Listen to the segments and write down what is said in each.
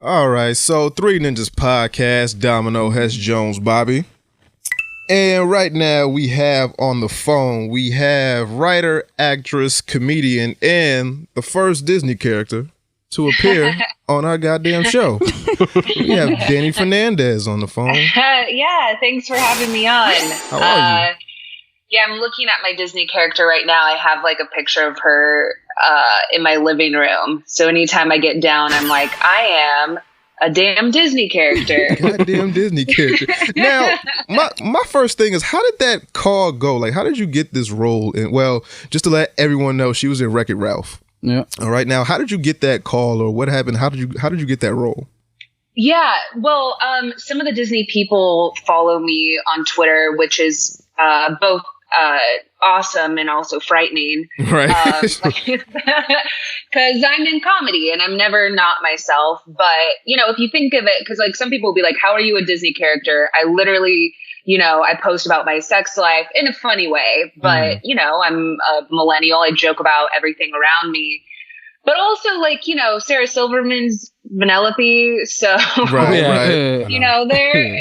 All right, so Three Ninjas Podcast, Domino, Hess, Jones, Bobby. And right now we have on the phone, we have writer, actress, comedian, and the first Disney character to appear on our goddamn show. We have Dani Fernandez on the phone. Yeah, thanks for having me on. How are you? Yeah, I'm looking at my Disney character right now. I have like a picture of her in my living room. So anytime I get down, I'm like, I am a damn Disney character. Goddamn Disney character. Now, my first thing is, how did that call go? Like, how did you get this role? And well, just to let everyone know, she was in Wreck-It Ralph. Yeah. All right. Now, how did you get that call, or what happened? How did you get that role? Yeah, well, some of the Disney people follow me on Twitter, which is both awesome and also frightening. Right. Because I'm in comedy and I'm never not myself. But, you know, if you think of it, because like some people will be like, how are you a Disney character? I literally, you know, I post about my sex life in a funny way. But, you know, I'm a millennial. I joke about everything around me. But also, like, you know, Sarah Silverman's Vanellope. So, right. you know,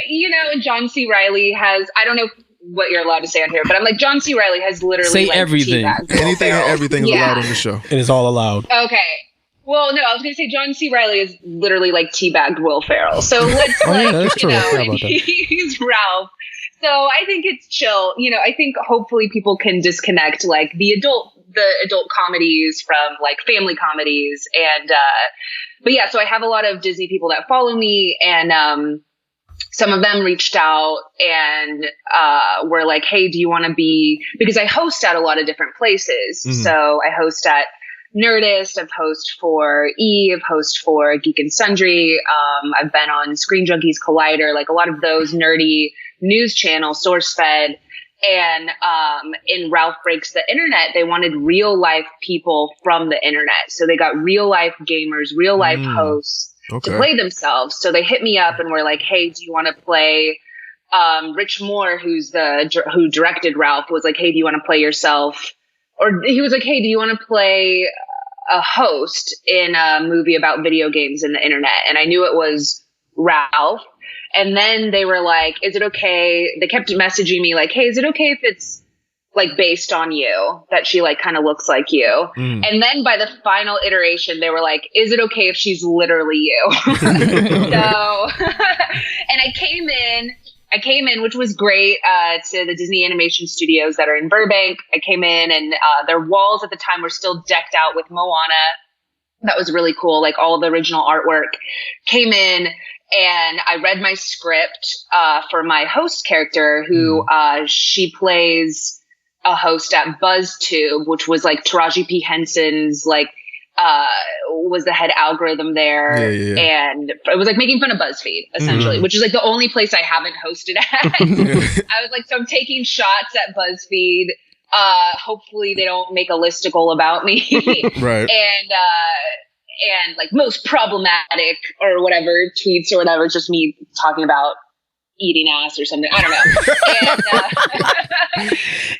you know, John C. Reilly has, I don't know what you're allowed to say on here, but I'm like, John C. Reilly has literally say like, everything. Anything and everything is allowed on the show. It is all allowed. Okay. Well, no, I was going to say John C. Reilly is literally like teabagged Will Ferrell. So let's that's true. know, he's Ralph. So I think it's chill. You know, I think hopefully people can disconnect like the adult comedies from like family comedies. And, but yeah, so I have a lot of Disney people that follow me, and, some of them reached out and were like, hey, do you want to be, because I host at a lot of different places. Mm-hmm. So I host at Nerdist, I've host for I've host for Geek and Sundry. I've been on Screen Junkies Collider, like a lot of those nerdy news channels, SourceFed. And in Ralph Breaks the Internet, they wanted real life people from the internet. So they got real life gamers, real life hosts. Okay. To play themselves. So they hit me up and were like, hey, do you want to play Rich Moore, who directed Ralph, was like, hey, do you want to play yourself? Or he was like, hey, do you want to play a host in a movie about video games and the internet? And I knew it was Ralph. And then they were like, is it okay? They kept messaging me like, hey, is it okay if it's like based on you, that she like kind of looks like you? And then by the final iteration, they were like, is it okay if she's literally you? So, and I came in, which was great, to the Disney Animation Studios that are in Burbank. I came in and their walls at the time were still decked out with Moana. That was really cool. Like all of the original artwork. Came in and I read my script for my host character, who she plays a host at BuzzTube, which was like Taraji P. Henson's like was the head algorithm there. Yeah. And it was like making fun of BuzzFeed essentially, which is like the only place I haven't hosted at. I was like, so I'm taking shots at BuzzFeed. Hopefully they don't make a listicle about me. Right. And like most problematic or whatever tweets or whatever, it's just me talking about eating ass or something. I don't know.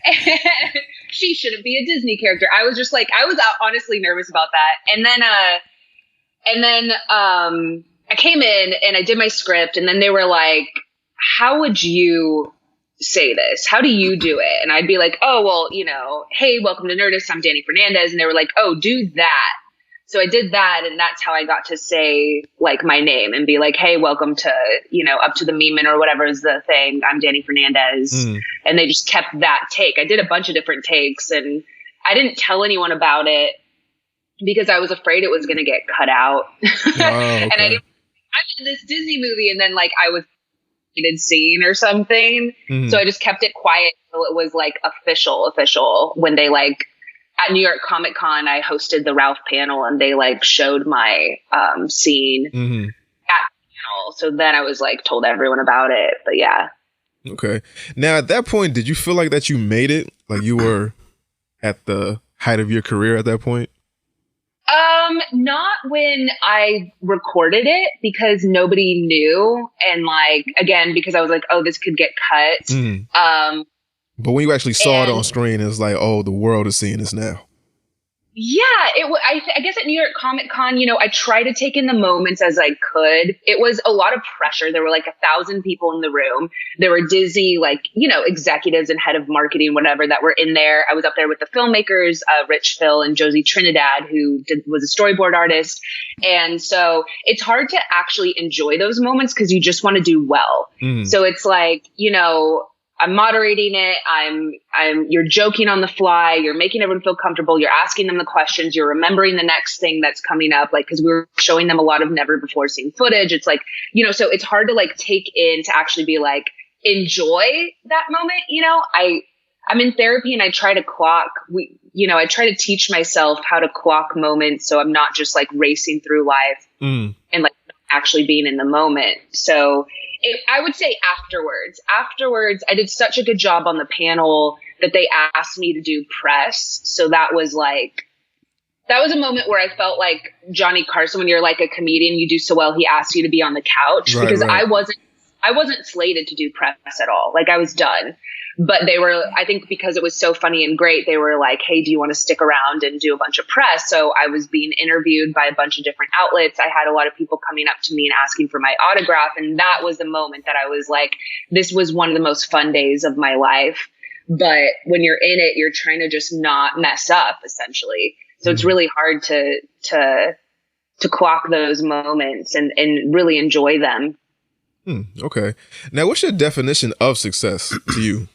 And she shouldn't be a Disney character. I was just like, I was honestly nervous about that. And then I came in and I did my script, and then they were like, how would you say this? How do you do it? And I'd be like, oh, well, you know, hey, welcome to Nerdist. I'm Dani Fernandez. And they were like, oh, do that. So I did that, and that's how I got to say like my name and be like, hey, welcome to, you know, Up to the Meeman or whatever is the thing. I'm Dani Fernandez. And they just kept that take. I did a bunch of different takes, and I didn't tell anyone about it because I was afraid it was going to get cut out. Okay. And I'm in this Disney movie, and then like I was in a scene or something. So I just kept it quiet until it was like official when they like, at New York Comic Con, I hosted the Ralph panel, and they like showed my scene at the panel. So then I was like told everyone about it. But yeah. Okay. Now at that point, did you feel like that you made it? Like you were at the height of your career at that point? Not when I recorded it, because nobody knew. And like, again, because I was like, oh, this could get cut. But when you actually saw it on screen, it's like, oh, the world is seeing this now. Yeah, I guess at New York Comic Con, I tried to take in the moments as I could. It was a lot of pressure. There were like 1,000 people in the room. There were Disney, executives and head of marketing, whatever, that were in there. I was up there with the filmmakers, Rich Phil and Josie Trinidad, who was a storyboard artist. And so it's hard to actually enjoy those moments because you just want to do well. So it's like, I'm moderating it. You're joking on the fly. You're making everyone feel comfortable. You're asking them the questions. You're remembering the next thing that's coming up. Like, cause we were showing them a lot of never before seen footage. It's like, so it's hard to take in, to actually be like, enjoy that moment. I'm in therapy and I try to clock, I try to teach myself how to clock moments. So I'm not just racing through life and actually being in the moment. So I would say afterwards, I did such a good job on the panel that they asked me to do press. So that was a moment where I felt like Johnny Carson, when you're like a comedian, you do so well, he asked you to be on the couch, because right. I wasn't slated to do press at all. I was done. But they were, I think because it was so funny and great, they were like, hey, do you want to stick around and do a bunch of press? So I was being interviewed by a bunch of different outlets. I had a lot of people coming up to me and asking for my autograph. And that was the moment that I was like, this was one of the most fun days of my life. But when you're in it, you're trying to just not mess up, essentially. So it's really hard to clock those moments and really enjoy them. Okay. Now, what's your definition of success to you?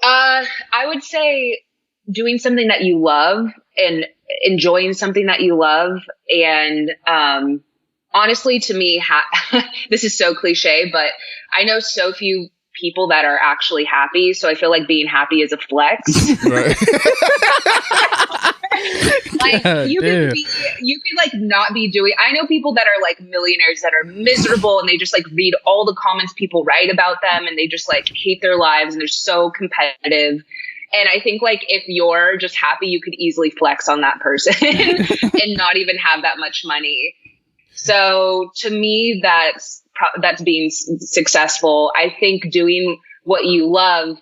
I would say doing something that you love and enjoying something that you love. And honestly, to me, this is so cliche, but I know so few people that are actually happy. So I feel like being happy is a flex. Right. You could not be doing, I know people that are millionaires that are miserable and they just read all the comments people write about them and they just hate their lives and they're so competitive. And I think if you're just happy, you could easily flex on that person and not even have that much money. So to me, that's being successful. I think doing what you love.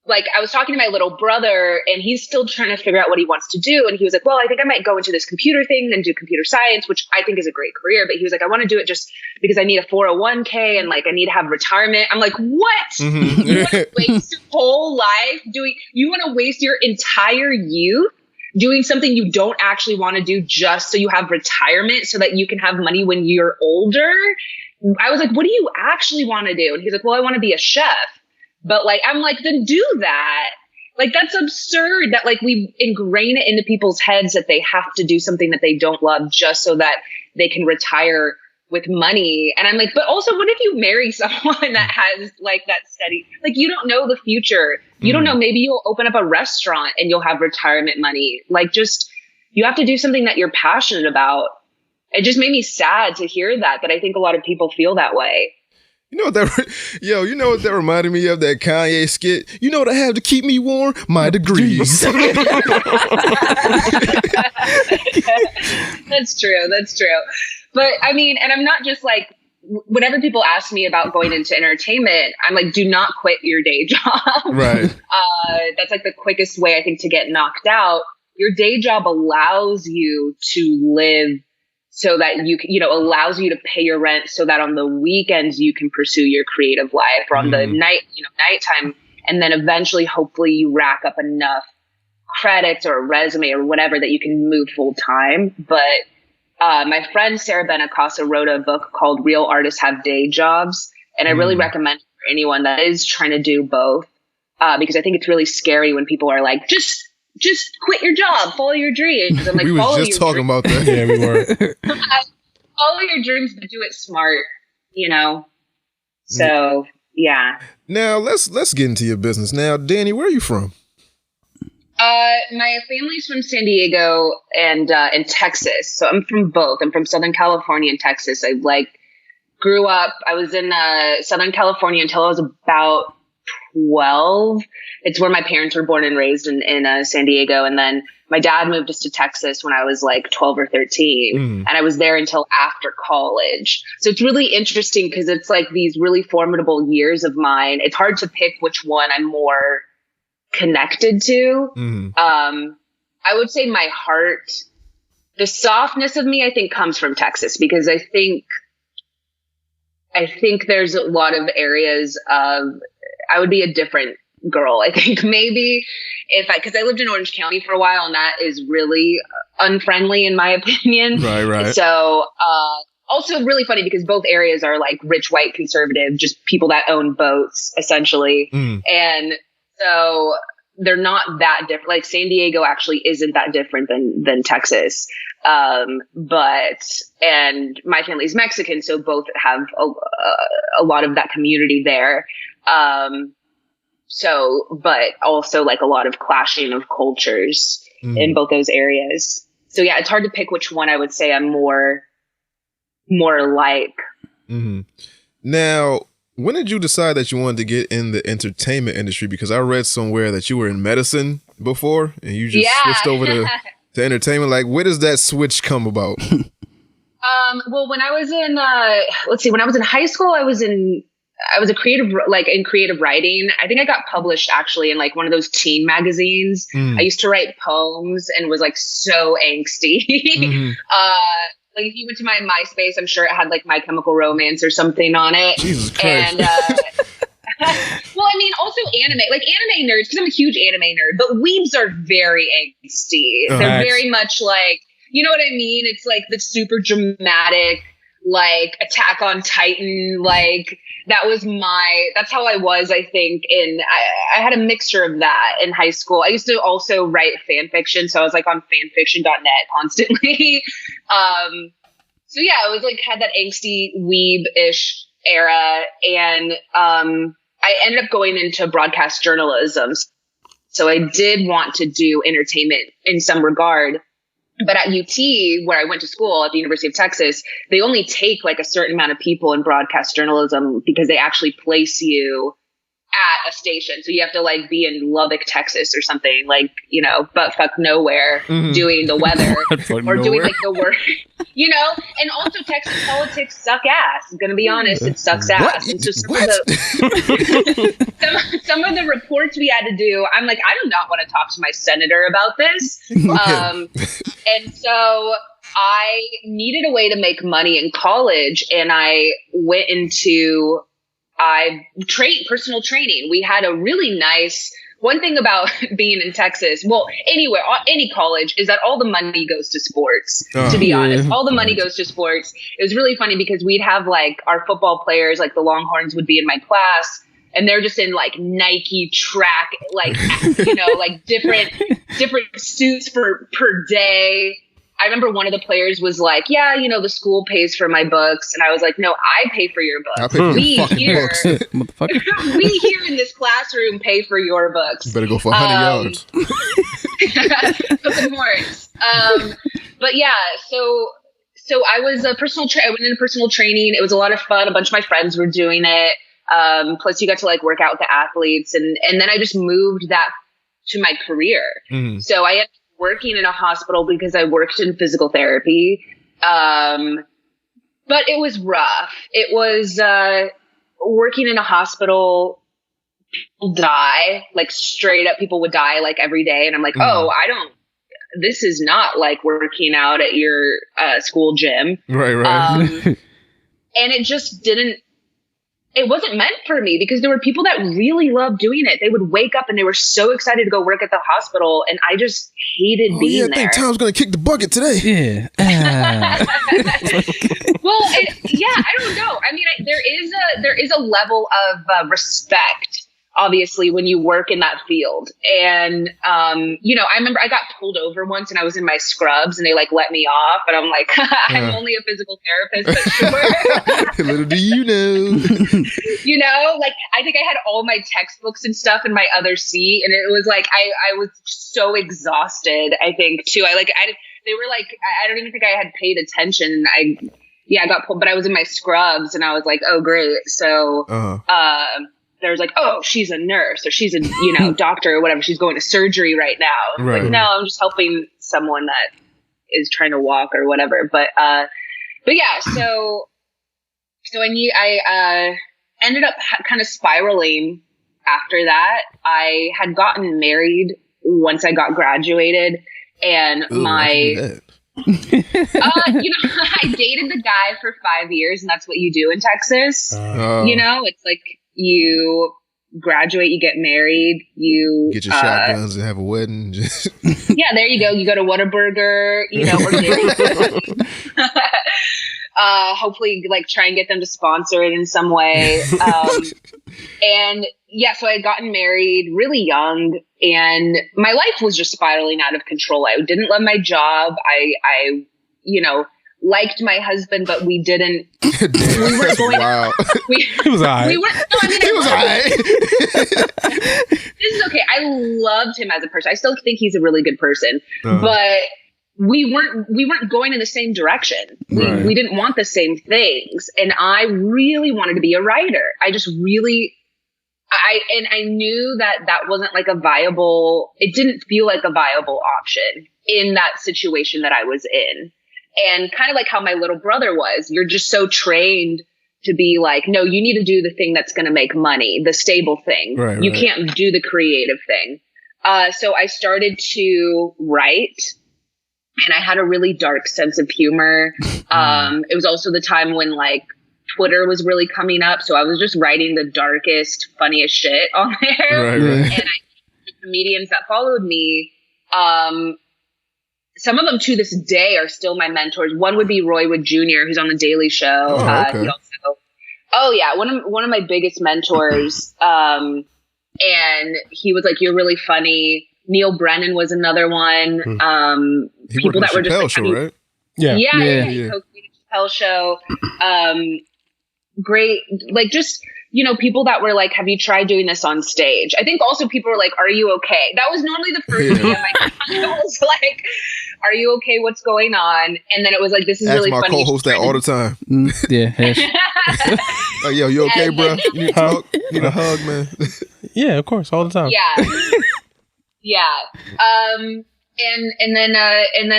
I was talking to my little brother and he's still trying to figure out what he wants to do. And he was like, well, I think I might go into this computer thing and do computer science, which I think is a great career. But he was like, I want to do it just because I need a 401k and I need to have retirement. I'm like, what? Mm-hmm. You want to waste your whole life you want to waste your entire youth doing something you don't actually want to do just so you have retirement so that you can have money when you're older? I was like, what do you actually want to do? And he's like, well, I want to be a chef. But I'm like, then do that. That's absurd that we ingrain it into people's heads that they have to do something that they don't love just so that they can retire with money. And I'm like, but also what if you marry someone that has that steady, you don't know the future. You don't know, maybe you'll open up a restaurant and you'll have retirement money. You have to do something that you're passionate about. It just made me sad to hear that I think a lot of people feel that way. You know what that reminded me of, that Kanye skit? You know what I have to keep me warm? My degrees. That's true. But I mean, and I'm not just whenever people ask me about going into entertainment, I'm like, do not quit your day job. Right. That's the quickest way, I think, to get knocked out. Your day job allows you to live so that allows you to pay your rent so that on the weekends you can pursue your creative life, or on the nighttime. And then eventually, hopefully you rack up enough credits or a resume or whatever that you can move full time. But my friend Sarah Benincasa wrote a book called Real Artists Have Day Jobs. And I really recommend it for anyone that is trying to do both, because I think it's really scary when people are like, just quit your job, follow your dreams. I'm like, we was just talking about that. Yeah, we were. Follow your dreams, but do it smart, So, yeah. Now, let's get into your business. Now, Dani, where are you from? My family's from San Diego and Texas. So I'm from both. I'm from Southern California and Texas. I grew up, I was in Southern California until I was about 12. It's where my parents were born and raised in San Diego. And then my dad moved us to Texas when I was 12 or 13. And I was there until after college. So it's really interesting because it's these really formidable years of mine. It's hard to pick which one I'm more connected to. I would say my heart, the softness of me, I think comes from Texas, because I think there's a lot of areas of, I would be a different girl. I think maybe because I lived in Orange County for a while, and that is really unfriendly in my opinion. Right. So, also really funny because both areas are like rich, white, conservative, just people that own boats essentially. And so they're not that different. Like San Diego actually isn't that different than Texas. But my family's Mexican, so both have a lot of that community there. But also like a lot of clashing of cultures in both those areas. So yeah, it's hard to pick which one I would say I'm more like. Now, when did you decide that you wanted to get in the entertainment industry? Because I read somewhere that you were in medicine before and you just switched over to entertainment. Like, where does that switch come about? Well, when I was in, when I was in high school, I was in creative writing. I think I got published actually in like one of those teen magazines. I used to write poems and was like so angsty. Like if you went to my MySpace, I'm sure it had like My Chemical Romance or something on it. Jesus Christ. And, well, I mean, also anime nerds, because I'm a huge anime nerd, but weebs are very angsty. They're very much like, you know what I mean? It's like the super dramatic, like Attack on Titan, like that's how I was, I think. I had a mixture of that in high school. I used to also write fan fiction. So I was like on fanfiction.net constantly. So yeah, I was like, had that angsty weeb-ish era. And, I ended up going into broadcast journalism. So I did want to do entertainment in some regard. But at UT, where I went to school at the University of Texas, they only take like a certain amount of people in broadcast journalism because they actually place you at a station. So you have to like be in Lubbock, Texas or something, like, you know, butt fuck nowhere doing the weather or doing like the work, you know. And also Texas politics suck ass. I'm going to be honest, it sucks ass. And so some of the reports we had to do, I'm like, I do not want to talk to my senator about this. And so I needed a way to make money in college, and I went into personal training. We had a really nice, one thing about being in Texas, well, anywhere, any college, is that all the money goes to sports, to be honest. All the money goes to sports. It was really funny because we'd have like our football players, like the Longhorns would be in my class, and they're just in like Nike track, like, you know, like different suits per day. I remember one of the players was like, yeah, you know, the school pays for my books. And I was like, no, I pay for your books. We here in this classroom pay for your books. You better go for 100 yards. Put some horns. But yeah, so I was I went into personal training. It was a lot of fun. A bunch of my friends were doing it. Plus you got to like work out with the athletes. And then I just moved that to my career. So I ended up working in a hospital because I worked in physical therapy. But it was rough. It was, working in a hospital, people die, like straight up people would die like every day. And I'm like, this is not like working out at your, school gym. Right. And it just it wasn't meant for me because there were people that really loved doing it. They would wake up and they were so excited to go work at the hospital, and I just hated being there. I think Tom's going to kick the bucket today. Yeah. Well, I don't know. I mean, there is a level of respect, obviously, when you work in that field. And, you know, I remember I got pulled over once and I was in my scrubs and they like let me off, but I'm like, I'm only a physical therapist, but sure. Little do you know. You know, like I think I had all my textbooks and stuff in my other seat, and it was like, I was so exhausted, I think too. They were like, I don't even think I had paid attention. I got pulled, but I was in my scrubs and I was like, oh great. So, there's like, oh, she's a nurse or she's a, you know, doctor or whatever. She's going to surgery right now. Right. Like, no, I'm just helping someone that is trying to walk or whatever. But yeah, so I ended up kind of spiraling after that. I had gotten married once I got graduated, And Ooh, I dated the guy for 5 years, and that's what you do in Texas. It's like you graduate, you get married, you get your shotguns and have a wedding. Yeah, there you go. You go to Whataburger, or hopefully like try and get them to sponsor it in some way. And yeah, so I had gotten married really young, and my life was just spiraling out of control. I didn't love my job. I liked my husband, but we didn't. We weren't going. Wow. He was all right. We weren't. No, I mean, He was all right. This is okay. I loved him as a person. I still think he's a really good person, but we weren't going in the same direction. We didn't want the same things, and I really wanted to be a writer. I knew that wasn't like a viable. It didn't feel like a viable option in that situation that I was in. And kind of like how my little brother was, you're just so trained to be like, no, you need to do the thing that's going to make money, the stable thing. You can't do the creative thing. So I started to write, and I had a really dark sense of humor. It was also the time when like Twitter was really coming up. So I was just writing the darkest, funniest shit on there. And the comedians that followed me, some of them to this day are still my mentors. One would be Roy Wood Jr., who's on The Daily Show. Okay. One of my biggest mentors. And he was like, "You're really funny." Neil Brennan was another one. People that were just like, show, right? Yeah. He co-created Chappelle Show. Great, like just people that were like, "Have you tried doing this on stage?" I think also people were like, "Are you okay?" That was normally the first thing. It was like, "Are you okay? What's going on?" And then it was like, "This is really funny." My co-host that all the time. Like, yo, you okay, bro? You need to talk? You need a hug, man? Yeah, of course, all the time. And then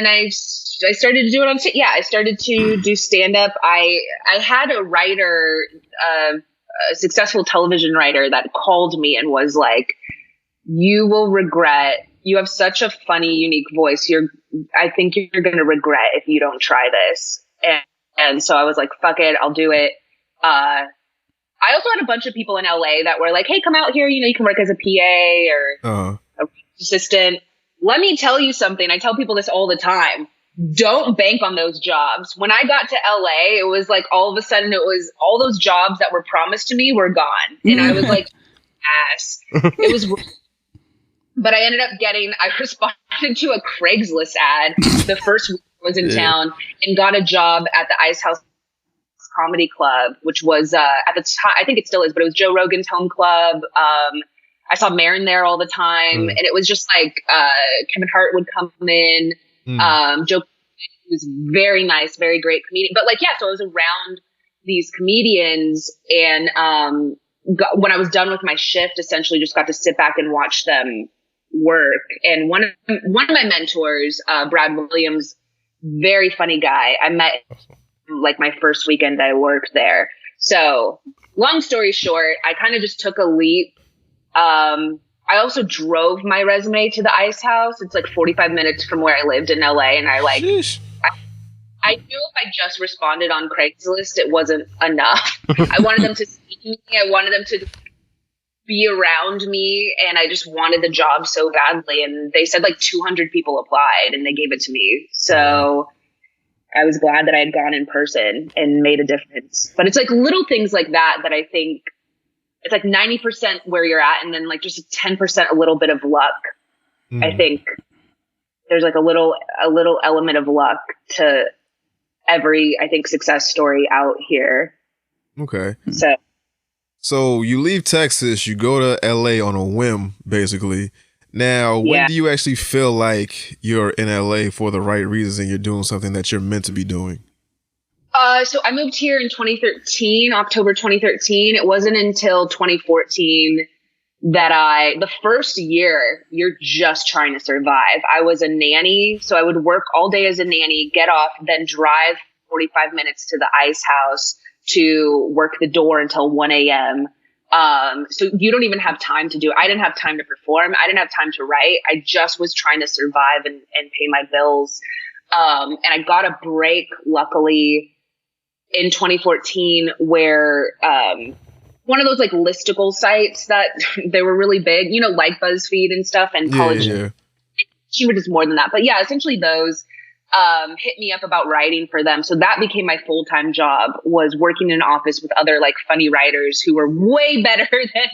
I started to do it on stage. Yeah, I started to do stand up. I had a writer, a successful television writer, that called me and was like, "You will regret. You have such a funny, unique voice. I think you're going to regret if you don't try this." And so I was like, "Fuck it, I'll do it." I also had a bunch of people in LA that were like, "Hey, come out here. You can work as a PA or a assistant." Let me tell you something. I tell people this all the time. Don't bank on those jobs. When I got to LA, it was like all of a sudden it was all those jobs that were promised to me were gone. And I was like, ass. It was, but I ended up I responded to a Craigslist ad the first week I was in town, and got a job at the Ice House Comedy Club, which was at the time, I think it still is, but it was Joe Rogan's home club. I saw Marin there all the time, and it was just like Kevin Hart would come in. Joe was very nice, very great comedian. But like, so I was around these comedians, and when I was done with my shift, essentially just got to sit back and watch them work. And one of my mentors, Brad Williams, very funny guy. I met like my first weekend I worked there. So long story short, I kind of just took a leap. I also drove my resume to the Ice House. It's like 45 minutes from where I lived in LA. And I knew if I just responded on Craigslist, it wasn't enough. I wanted them to see me. I wanted them to be around me. And I just wanted the job so badly. And they said like 200 people applied, and they gave it to me. So I was glad that I had gone in person and made a difference. But it's like little things like that I think, it's like 90% where you're at, and then like just 10% a little bit of luck. I think there's like a little element of luck to every, I think, success story out here. Okay. So you leave Texas, you go to LA on a whim, basically. Now, when do you actually feel like you're in LA for the right reasons and you're doing something that you're meant to be doing? So I moved here in 2013, October 2013. It wasn't until 2014 that the first year, you're just trying to survive. I was a nanny, so I would work all day as a nanny, get off, then drive 45 minutes to the Ice House to work the door until 1 a.m. So you don't even have time to do it. I didn't have time to perform. I didn't have time to write. I just was trying to survive and pay my bills. And I got a break, luckily, in 2014 where one of those like listicle sites that they were really big, you know, like BuzzFeed and stuff, and college. Yeah. She were just more than that. But yeah, essentially those hit me up about writing for them. So that became my full-time job, was working in an office with other like funny writers who were way better than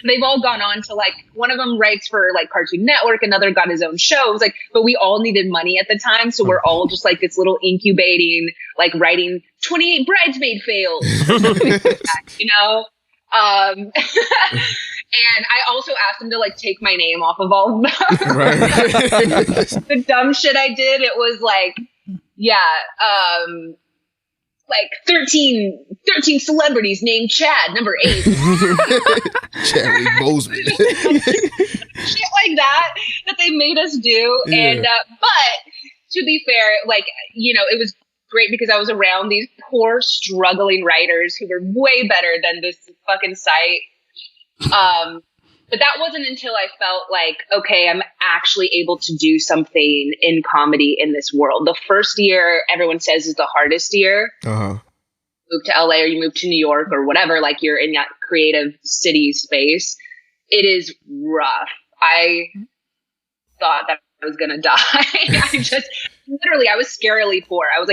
they've all gone on to, like, one of them writes for like Cartoon Network, another got his own show. It was like, but we all needed money at the time. So we're all just like this little incubating, like writing 28 bridesmaid fails, you know? And I also asked them to like take my name off of all of them. Right. The dumb shit I did, it was like, like 13 celebrities named Chad, number 8. Chadwick Boseman. Shit like that they made us do. Yeah. And, but to be fair, like, you know, it was great because I was around these poor struggling writers who were way better than this fucking site. But that wasn't until I felt like, okay, I'm actually able to do something in comedy in this world. The first year, everyone says, is the hardest year. Uh-huh. Move to LA or you move to New York or whatever, like you're in that creative city space. It is rough. I thought that I was gonna die. I was scarily poor. I was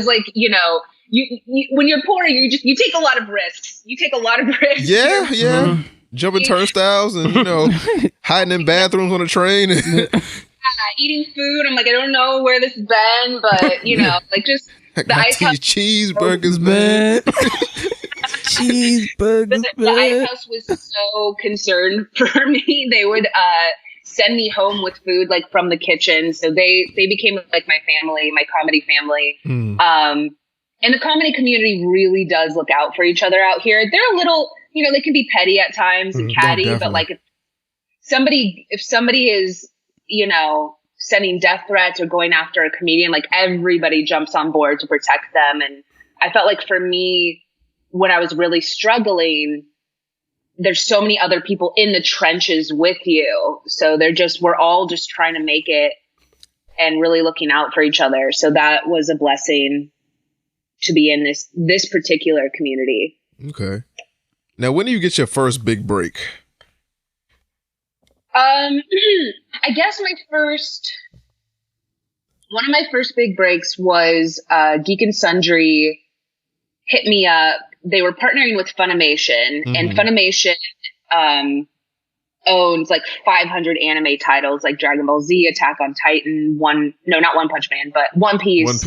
like, you know, you when you're poor, you take a lot of risks. Yeah. Mm-hmm. Jumping turnstiles and, you know, hiding in bathrooms on a train. Eating food. I'm like, I don't know where this has been, but, you know, like, just the ice house. Cheeseburgers, man. Cheeseburgers. The ice house was so concerned for me. They would send me home with food, like, from the kitchen. So they became like my family, my comedy family. And the comedy community really does look out for each other out here. They're a little, you know, they can be petty at times and catty, but like if somebody is, you know, sending death threats or going after a comedian, like everybody jumps on board to protect them. And I felt like for me, when I was really struggling, there's so many other people in the trenches with you. So we're all just trying to make it and really looking out for each other. So that was a blessing to be in this particular community. Okay. Now, when do you get your first big break? I guess one of my first big breaks was Geek and Sundry hit me up. They were partnering with Funimation, and Funimation owns like 500 anime titles like Dragon Ball Z, Attack on Titan, not One Punch Man, but One Piece.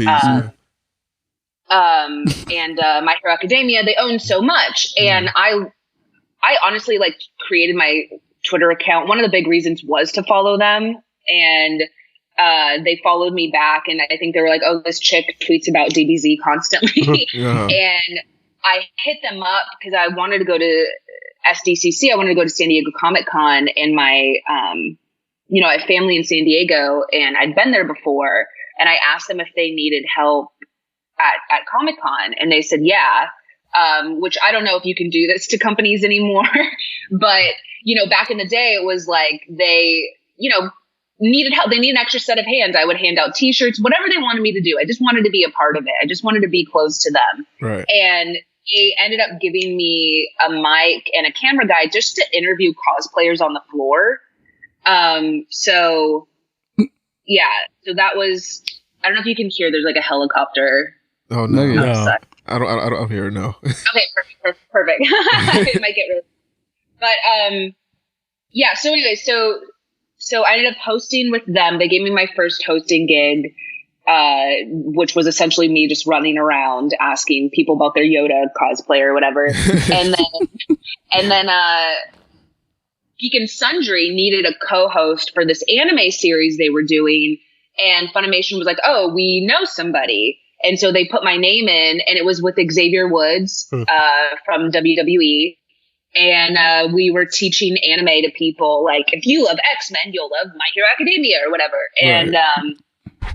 And My Hero Academia. They own so much. And I honestly like created my Twitter account. One of the big reasons was to follow them. And they followed me back. And I think they were like, oh, this chick tweets about DBZ constantly. And I hit them up because I wanted to go to SDCC. I wanted to go to San Diego Comic-Con, and my, you know, I have family in San Diego, and I'd been there before. And I asked them if they needed help at Comic-Con, and they said, yeah, which I don't know if you can do this to companies anymore, but, you know, back in the day, it was like they, you know, needed help. They need an extra set of hands. I would hand out t-shirts, whatever they wanted me to do. I just wanted to be a part of it. I just wanted to be close to them. Right. And they ended up giving me a mic and a camera guy just to interview cosplayers on the floor. So yeah, so that was, I don't know if you can hear, there's like a helicopter. Oh, no. I don't hear it, no. Okay, perfect. It might get really... But, yeah, so anyway, so I ended up hosting with them. They gave me my first hosting gig, which was essentially me just running around asking people about their Yoda cosplay or whatever. and then Geek and Sundry needed a co-host for this anime series they were doing. And Funimation was like, oh, we know somebody. And so they put my name in, and it was with Xavier Woods from WWE. And we were teaching anime to people. Like, if you love X-Men, you'll love My Hero Academia or whatever. And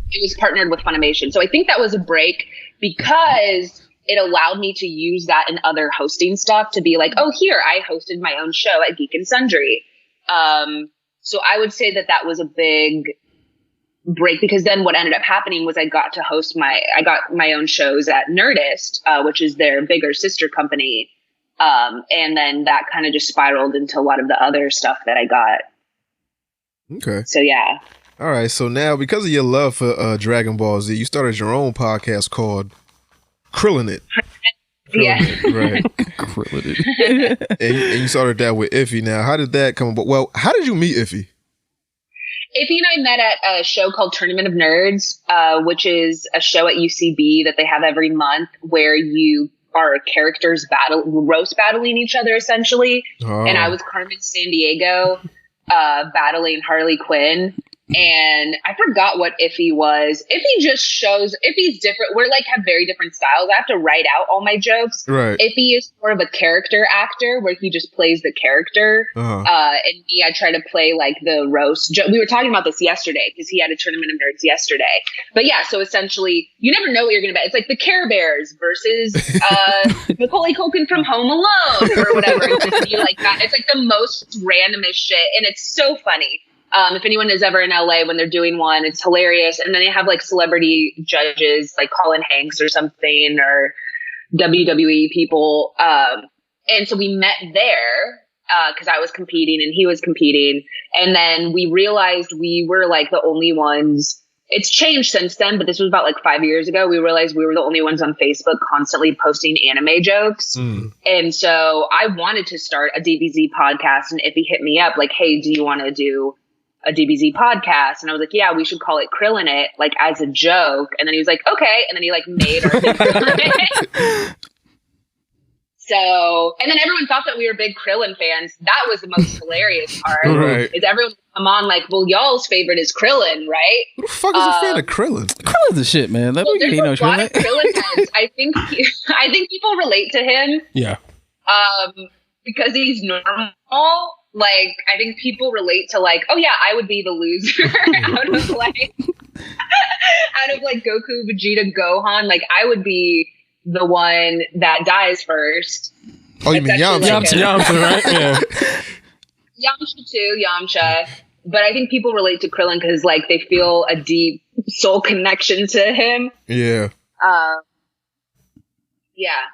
it was partnered with Funimation. So I think that was a break because it allowed me to use that in other hosting stuff to be like, oh, here, I hosted my own show at Geek and Sundry. So I would say that was a big break, because then what ended up happening was I got my own shows at Nerdist, which is their bigger sister company. And then that kind of just spiraled into a lot of the other stuff that I got. Okay. So yeah. All right. So now, because of your love for Dragon Ball Z, you started your own podcast called Krillin' It. Yeah. Right. Krillin' It. and you started that with Iffy. Now, how did that come about? Well, how did you meet Iffy? Iffy and I met at a show called Tournament of Nerds, which is a show at UCB that they have every month where you are characters roast battling each other, essentially. Oh. And I was Carmen Sandiego, battling Harley Quinn. And I forgot what Iffy was. Iffy just shows, Iffy's different. We're like have very different styles. I have to write out all my jokes. Right. Iffy is more of a character actor where he just plays the character. Uh-huh. And me, I try to play like the roast. We were talking about this yesterday because he had a Tournament of Nerds yesterday. But yeah, so essentially, you never know what you're going to bet. It's like the Care Bears versus Macaulay Culkin from Home Alone or whatever. It's like, like that. It's like the most randomest shit. And it's so funny. If anyone is ever in LA when they're doing one, it's hilarious. And then they have like celebrity judges like Colin Hanks or something, or WWE people. And so we met there because I was competing and he was competing. And then we realized we were like the only ones. It's changed since then, but this was about like 5 years ago. We realized we were the only ones on Facebook constantly posting anime jokes. And so I wanted to start a DBZ podcast. And if he hit me up like, hey, do you want to do a DBZ podcast? And I was like, yeah, we should call it Krillin' It, like as a joke. And then he was like, okay. And then he like made our thing Krillin' It. So, and then everyone thought that we were big Krillin fans. That was the most hilarious part. Right. Is everyone would come on like, well, y'all's favorite is Krillin, right? Who the fuck is a fan of Krillin? Krillin's the shit, man. There's a lot of Krillin heads. I think people relate to him. Yeah. Because he's normal. Like, I think people relate to like, oh yeah, I would be the loser out of like Goku, Vegeta, Gohan. Like, I would be the one that dies first. Oh, you mean Yamcha? Like Yamcha, right? Yeah. Yamcha too, Yamcha. But I think people relate to Krillin because like they feel a deep soul connection to him. Yeah. Yeah.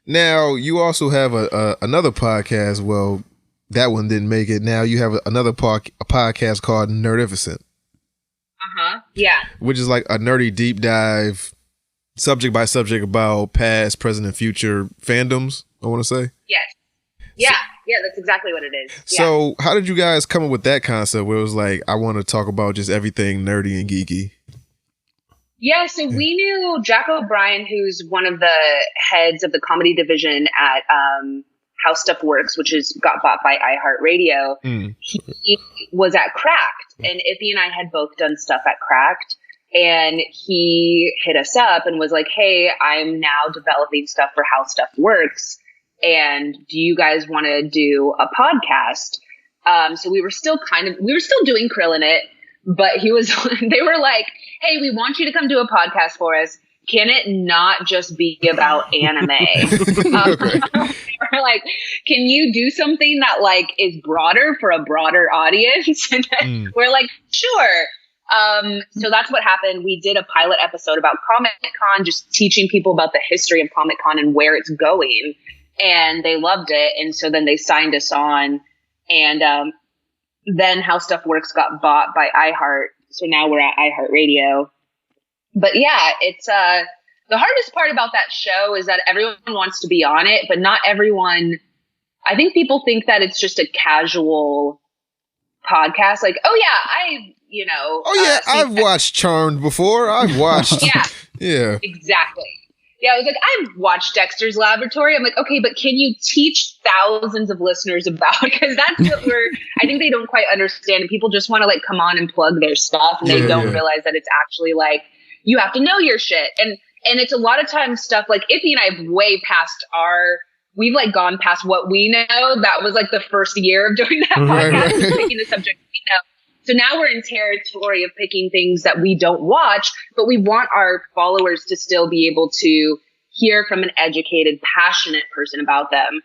Now you also have another podcast. Well, that one didn't make it. Now you have another podcast called Nerdificent. Yeah. Which is like a nerdy deep dive, subject by subject, about past, present, and future fandoms, I want to say. Yes. Yeah. Yeah, that's exactly what it is. So how did you guys come up with that concept where it was like, I want to talk about just everything nerdy and geeky? Yeah, so we knew Jack O'Brien, who's one of the heads of the comedy division at How Stuff Works, which got bought by iHeartRadio. He was at Cracked, and Iffy and I had both done stuff at Cracked, and he hit us up and was like, hey, I'm now developing stuff for How Stuff Works, and do you guys want to do a podcast? So we were still doing Krillin' It, but they were like, hey, we want you to come do a podcast for us. Can it not just be about anime? We're like, can you do something that like is broader for a broader audience? And we're like, sure. So that's what happened. We did a pilot episode about Comic-Con, just teaching people about the history of Comic-Con and where it's going. And they loved it. And so then they signed us on. And then How Stuff Works got bought by iHeart. So now we're at iHeartRadio. But yeah, it's the hardest part about that show is that everyone wants to be on it, but not everyone. I think people think that it's just a casual podcast. Like, oh yeah, I've watched Charmed before. I've watched. Yeah, exactly. Yeah, I was like, I've watched Dexter's Laboratory. I'm like, okay, but can you teach thousands of listeners about? Because that's what I think they don't quite understand. And people just want to like come on and plug their stuff, and they don't realize that it's actually like you have to know your shit. And it's a lot of times stuff like Iffy and I have way past we've like gone past what we know. That was like the first year of doing that podcast, picking the subject we know. So now we're in territory of picking things that we don't watch, but we want our followers to still be able to hear from an educated, passionate person about them.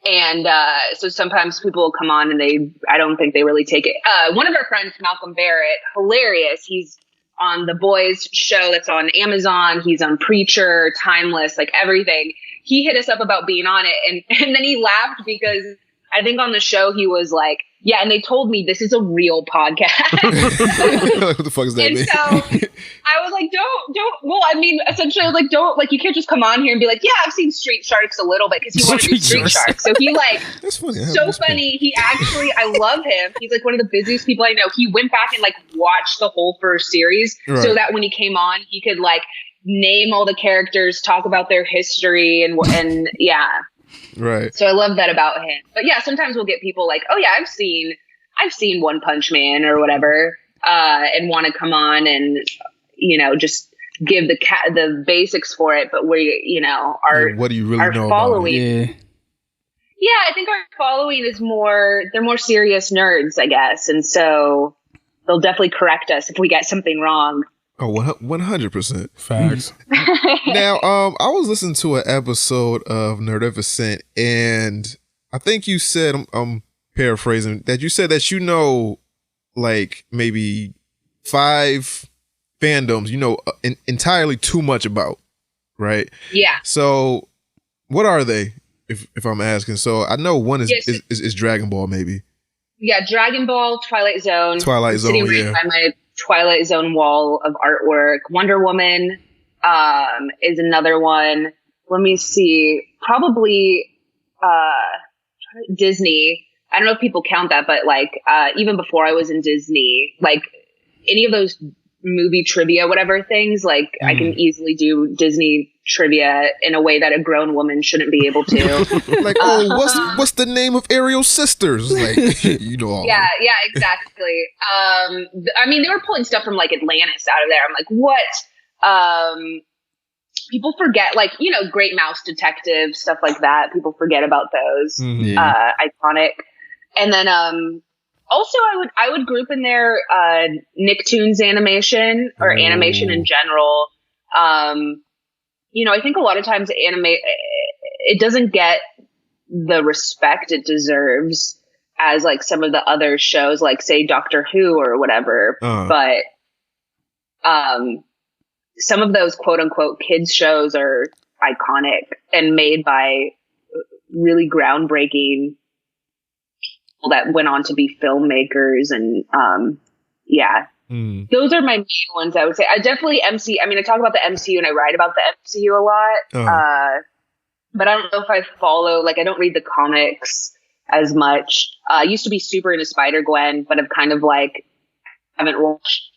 And so sometimes people will come on and I don't think they really take it. One of our friends, Malcolm Barrett, hilarious. He's on The Boys show that's on Amazon. He's on Preacher, Timeless, like everything. He hit us up about being on it. And then he laughed because I think on the show he was like, yeah, and they told me this is a real podcast. What the fuck is that? And mean? so I was like, well, I mean, essentially I was like, you can't just come on here and be like, yeah, I've seen Street Sharks a little bit, because he wanted to do Street Sharks. So he like, that's funny. so funny. He actually, I love him. He's like one of the busiest people I know. He went back and like watched the whole first series so that when he came on, he could like name all the characters, talk about their history and yeah. Right. So I love that about him. But yeah, sometimes we'll get people like, oh yeah, I've seen One Punch Man or whatever, and want to come on and, just give the basics for it. But what do you really know following, about it? Yeah, I think our following is they're more serious nerds, I guess. And so they'll definitely correct us if we get something wrong. Oh, 100%. Facts. Now, I was listening to an episode of Nerdificent, and I think you said, I'm paraphrasing, that you said that like maybe 5 fandoms, entirely too much about, right? Yeah. So, what are they, if I'm asking? So, I know one is Dragon Ball, maybe. Yeah, Dragon Ball, Twilight Zone. Sitting right by my Twilight Zone wall of artwork. Wonder Woman is another one. Let me see. Probably Disney. I don't know if people count that, but like even before I was in Disney, like any of those movie trivia, whatever things, like I can easily do Disney trivia in a way that a grown woman shouldn't be able to. Like, what's the name of Ariel's sisters? Like, all. Yeah, exactly. I mean, they were pulling stuff from like Atlantis out of there. I'm like, what? People forget, like, Great Mouse Detective, stuff like that. People forget about those. Iconic. And then also I would group in there Nicktoons animation or animation in general. I think a lot of times it doesn't get the respect it deserves as like some of the other shows, like say Doctor Who or whatever. But some of those quote unquote kids shows are iconic and made by really groundbreaking people that went on to be filmmakers. And those are my main ones, I would say. I definitely I talk about the MCU and I write about the MCU a lot. But I don't know if I follow, like, I don't read the comics as much. I used to be super into Spider-Gwen, but I've kind of like haven't watched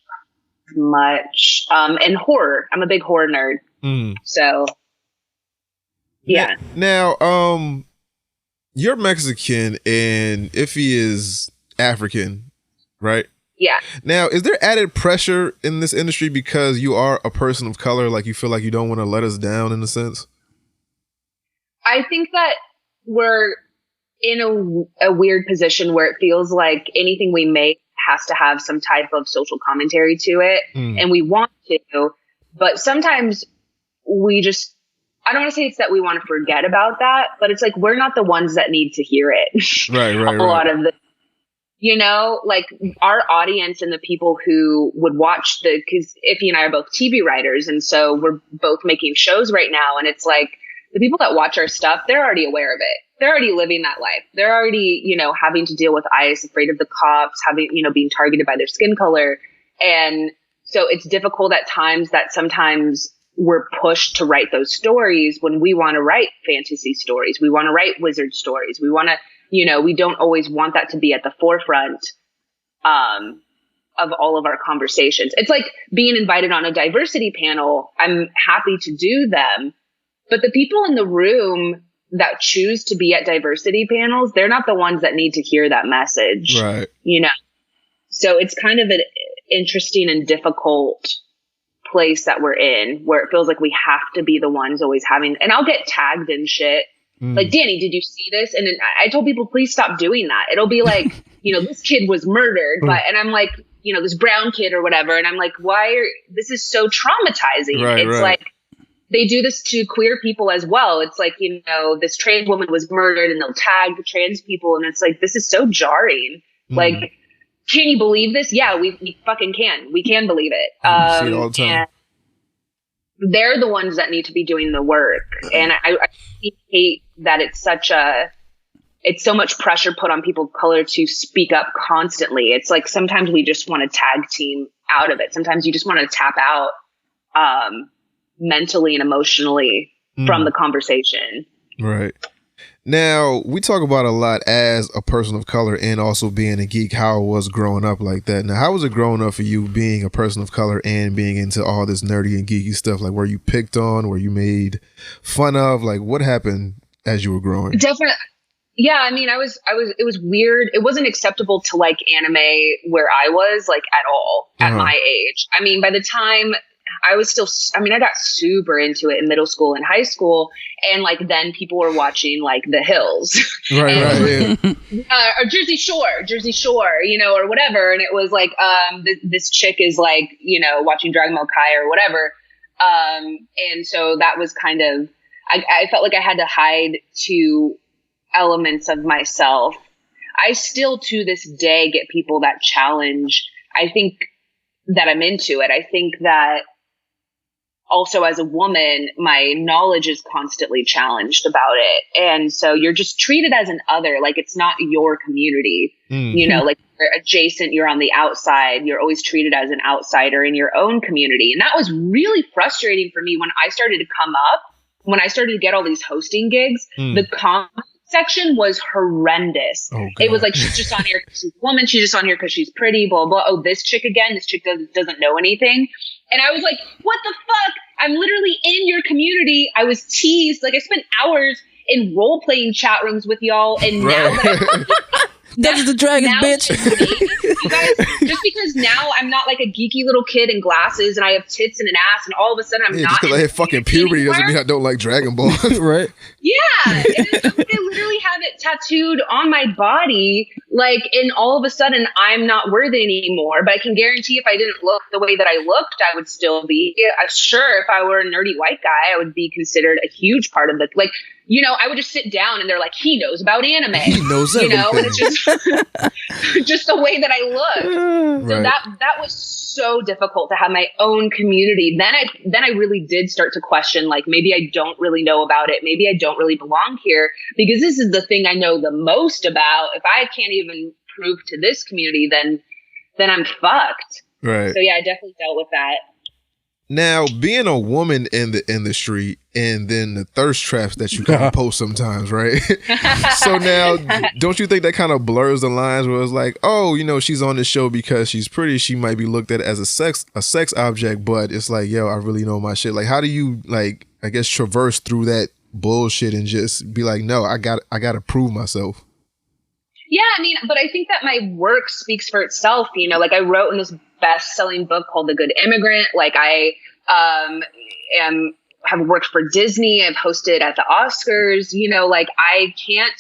much. And horror. I'm a big horror nerd. So yeah. Now, you're Mexican and Iffy is African, right? Yeah. Now, is there added pressure in this industry because you are a person of color? Like, you feel like you don't want to let us down in a sense? I think that we're in a weird position where it feels like anything we make has to have some type of social commentary to it. And we want to, but sometimes we just, I don't want to say it's that we want to forget about that, but it's like, we're not the ones that need to hear it. Right. A lot of the, like our audience and the people who would watch because Iffy and I are both TV writers. And so we're both making shows right now. And it's like the people that watch our stuff, they're already aware of it. They're already living that life. They're already, having to deal with ICE, afraid of the cops, having, being targeted by their skin color. And so it's difficult at times that sometimes we're pushed to write those stories when we want to write fantasy stories. We want to write wizard stories. We want to, we don't always want that to be at the forefront of all of our conversations. It's like being invited on a diversity panel. I'm happy to do them, but the people in the room that choose to be at diversity panels, they're not the ones that need to hear that message. Right. So it's kind of an interesting and difficult place that we're in, where it feels like we have to be the ones always having, and I'll get tagged in shit. Like, Dani, did you see this? And then I told people, please stop doing that. It'll be like, this kid was murdered, and I'm like, this brown kid or whatever. And I'm like, this is so traumatizing. It's like, they do this to queer people as well. It's like, you know, this trans woman was murdered and they'll tag the trans people. And it's like, this is so jarring. Like, can you believe this? Yeah, we fucking can. We can believe it. See it all the time. They're the ones that need to be doing the work. And I hate that it's so much pressure put on people of color to speak up constantly. It's like, sometimes we just want to tag team out of it. Sometimes you just want to tap out, mentally and emotionally from the conversation. Right. Now, we talk about a lot as a person of color and also being a geek, how it was growing up like that. Now, how was it growing up for you being a person of color and being into all this nerdy and geeky stuff? Like, were you picked on? Were you made fun of? Like, what happened as you were growing? Definitely. Yeah, I mean, it was weird. It wasn't acceptable to like anime where I was, like, at all at my age. I mean, by the time I was still, I got super into it in middle school and high school. And like, then people were watching like The Hills. Right. Or Jersey Shore, you know, or whatever. And it was like, this chick is like, you know, watching Dragon Ball Kai or whatever. And so that was kind of, I felt like I had to hide two elements of myself. I still to this day get people that challenge. I think that I'm into it. I think that also as a woman, my knowledge is constantly challenged about it. And so you're just treated as an other, like it's not your community, you know, like you're adjacent, you're on the outside, you're always treated as an outsider in your own community. And that was really frustrating for me when I started to come up, when I started to get all these hosting gigs, the comment section was horrendous. It was like, she's just on here because she's a woman. She's just on here because she's pretty, blah, blah. Oh, this chick again. This chick doesn't know anything. And I was like, what the fuck? I'm literally in your community. I was teased. Like, I spent hours in role-playing chat rooms with y'all. And now that That's the dragon, bitch. You guys, just because now I'm not like a geeky little kid in glasses and I have tits and an ass and all of a sudden I'm not. Just because I hit fucking puberty doesn't mean I don't like Dragon Ball. Right. Yeah. And it's like I literally have it tattooed on my body. Like, and all of a sudden I'm not worthy anymore. But I can guarantee if I didn't look the way that I looked, I would still be. Sure, if I were a nerdy white guy, I would be considered a huge part of the, like, you know, I would just sit down and they're like, he knows about anime. He knows everything. You know, and it's just the way that I look. So Right. that was so difficult to have my own community. Then I really did start to question, like, maybe I don't really know about it. Maybe I don't really belong here because this is the thing I know the most about. If I can't even prove to this community, then I'm fucked. Right. So yeah, I definitely dealt with that. Now, being a woman in the industry and then the thirst traps that you kind of post sometimes, right? So now, don't you think that kind of blurs the lines where it's like, oh, you know, she's on this show because she's pretty. She might be looked at as a sex object, but it's like, yo, I really know my shit. Like, how do you, like, I guess, traverse through that bullshit and just be like, no, I got to prove myself? Yeah, I mean, but I think that my work speaks for itself. You know, like I wrote in this best-selling book called The Good Immigrant. Like I have worked for Disney. I've hosted at the Oscars. You know, like I can't.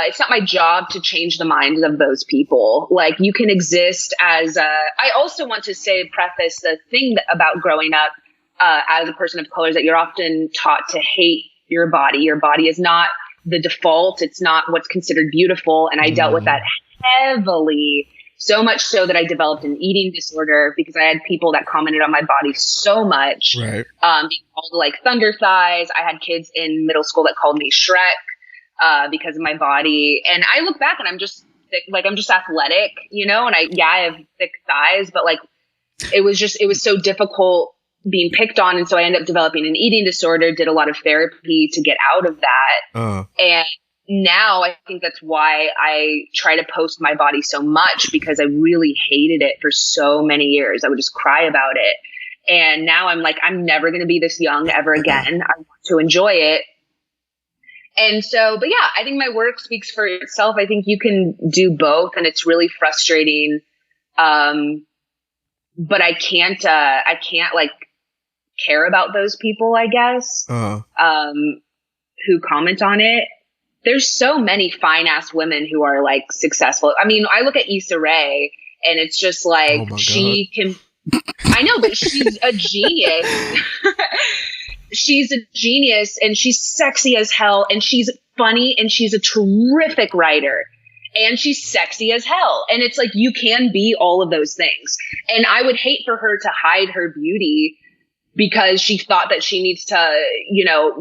It's not my job to change the minds of those people. Like you can exist as. I also want to preface the thing about growing up as a person of color is that you're often taught to hate your body. Your body is not the default. It's not what's considered beautiful. And I dealt with that heavily, so much so that I developed an eating disorder because I had people that commented on my body so much. Right. Being called like thunder thighs. I had kids in middle school that called me Shrek because of my body. And I look back and I'm just thick, like I'm just athletic, you know, and I have thick thighs, but like it was so difficult being picked on. And so I ended up developing an eating disorder, did a lot of therapy to get out of that. And now I think that's why I try to post my body so much because I really hated it for so many years. I would just cry about it. And now I'm like, I'm never going to be this young ever again. I want to enjoy it. And so, but yeah, I think my work speaks for itself. I think you can do both and it's really frustrating. But I can't like care about those people, I guess, who comment on it. There's so many fine ass women who are like successful. I mean, I look at Issa Rae and it's just like, she can, I know, but she's a genius. She's a genius, and she's sexy as hell, and she's funny, and she's a terrific writer, and she's sexy as hell. And it's like, you can be all of those things. And I would hate for her to hide her beauty because she thought that she needs to,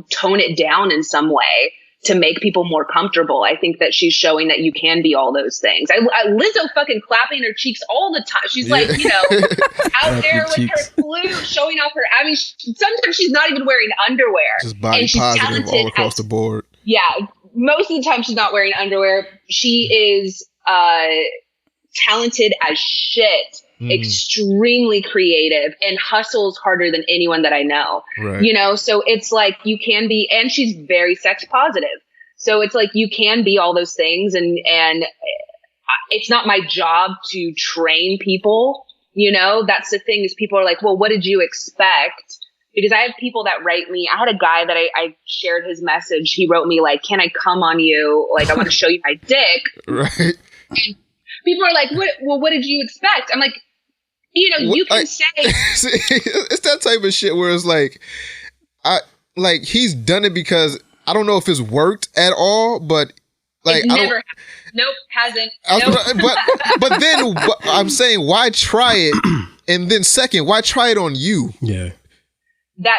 tone it down in some way to make people more comfortable. I think that she's showing that you can be all those things. Lizzo fucking clapping her cheeks all the time. She's like, out there with her flute, showing off her. I mean, sometimes she's not even wearing underwear. Just body positive all across the board. Yeah. Most of the time she's not wearing underwear. She is talented as shit. Extremely creative and hustles harder than anyone that I know. Right. So it's like you can be, and she's very sex positive. So it's like you can be all those things, and it's not my job to train people. That's the thing, is people are like, well, what did you expect? Because I have people that write me. I had a guy that I shared his message. He wrote me like, can I come on you? Like, I want to show you my dick. Right. And people are like, what did you expect? I'm like, you can say it's that type of shit where it's like, he's done it because I don't know if it's worked at all, but like, it never happened. Nope, hasn't. Nope. But then I'm saying, why try it? And then second, why try it on you? Yeah.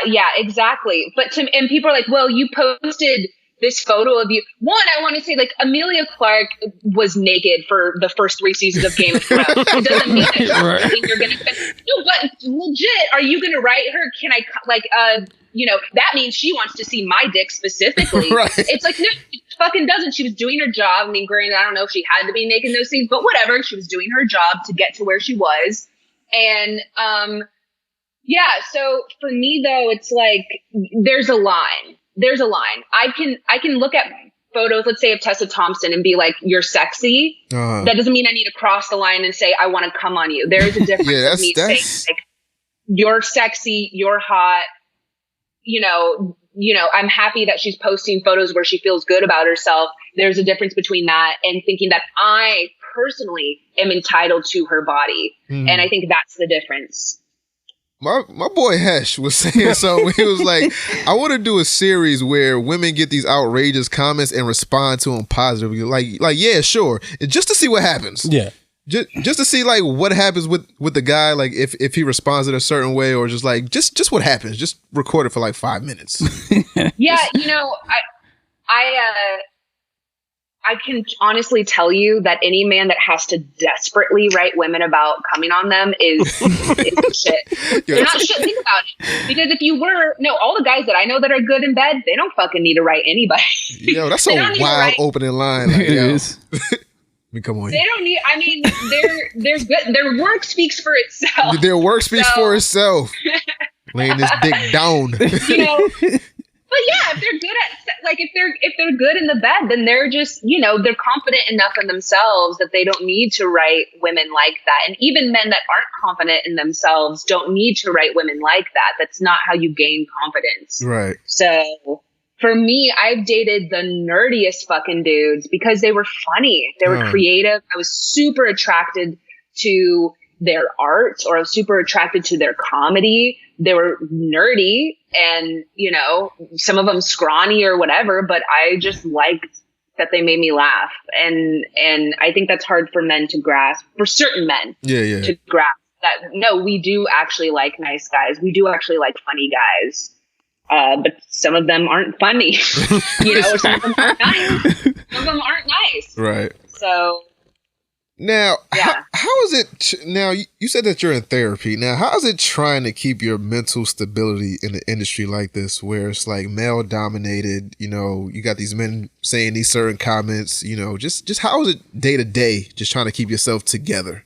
Yeah, exactly. And people are like, well, you posted this photo of you. One, I want to say, like, Emilia Clarke was naked for the first 3 seasons of Game of Thrones. It doesn't mean that you're going to. No, but legit, are you going to write her? Can I, that means she wants to see my dick specifically. Right. It's like, no, she fucking doesn't. She was doing her job. I mean, granted, I don't know if she had to be naked in those scenes, but whatever. She was doing her job to get to where she was. And, yeah, so for me, though, it's like, there's a line. I can look at photos, let's say, of Tessa Thompson and be like, you're sexy. That doesn't mean I need to cross the line and say, I want to come on you. There is a difference in me saying, like, you're sexy, you're hot. I'm happy that she's posting photos where she feels good about herself. There's a difference between that and thinking that I personally am entitled to her body. And I think that's the difference. My boy Hesh was saying something. He was like, I want to do a series where women get these outrageous comments and respond to them positively. Like, yeah, sure. Just to see what happens. Yeah. Just to see like what happens with the guy, like if he responds in a certain way, or just what happens. Just record it for like 5 minutes. Yeah, I can honestly tell you that any man that has to desperately write women about coming on them is shit. They're not shit. Think about it. Because if you all the guys that I know that are good in bed, they don't fucking need to write anybody. Yo, that's a wild opening line. Like, it is. I mean, come on. They don't need, I mean, they're good. Their work speaks for itself. Their work speaks for itself. Laying this dick down. But yeah, if they're good if they're good in the bed, then they're just, they're confident enough in themselves that they don't need to write women like that. And even men that aren't confident in themselves don't need to write women like that. That's not how you gain confidence. Right. So for me, I've dated the nerdiest fucking dudes because they were funny. They were creative. I was super attracted to their art, or I was super attracted to their comedy. They were nerdy and, some of them scrawny or whatever, but I just liked that they made me laugh. And I think that's hard for men to grasp, for certain men to grasp that. No, we do actually like nice guys. We do actually like funny guys. But some of them aren't funny, or some of them aren't nice. Some of them aren't nice. Right. So. Now, how is it? Now, you said that you're in therapy. Now, how is it trying to keep your mental stability in an industry like this, where it's like male dominated? You got these men saying these certain comments. Just how is it day to day? Just trying to keep yourself together.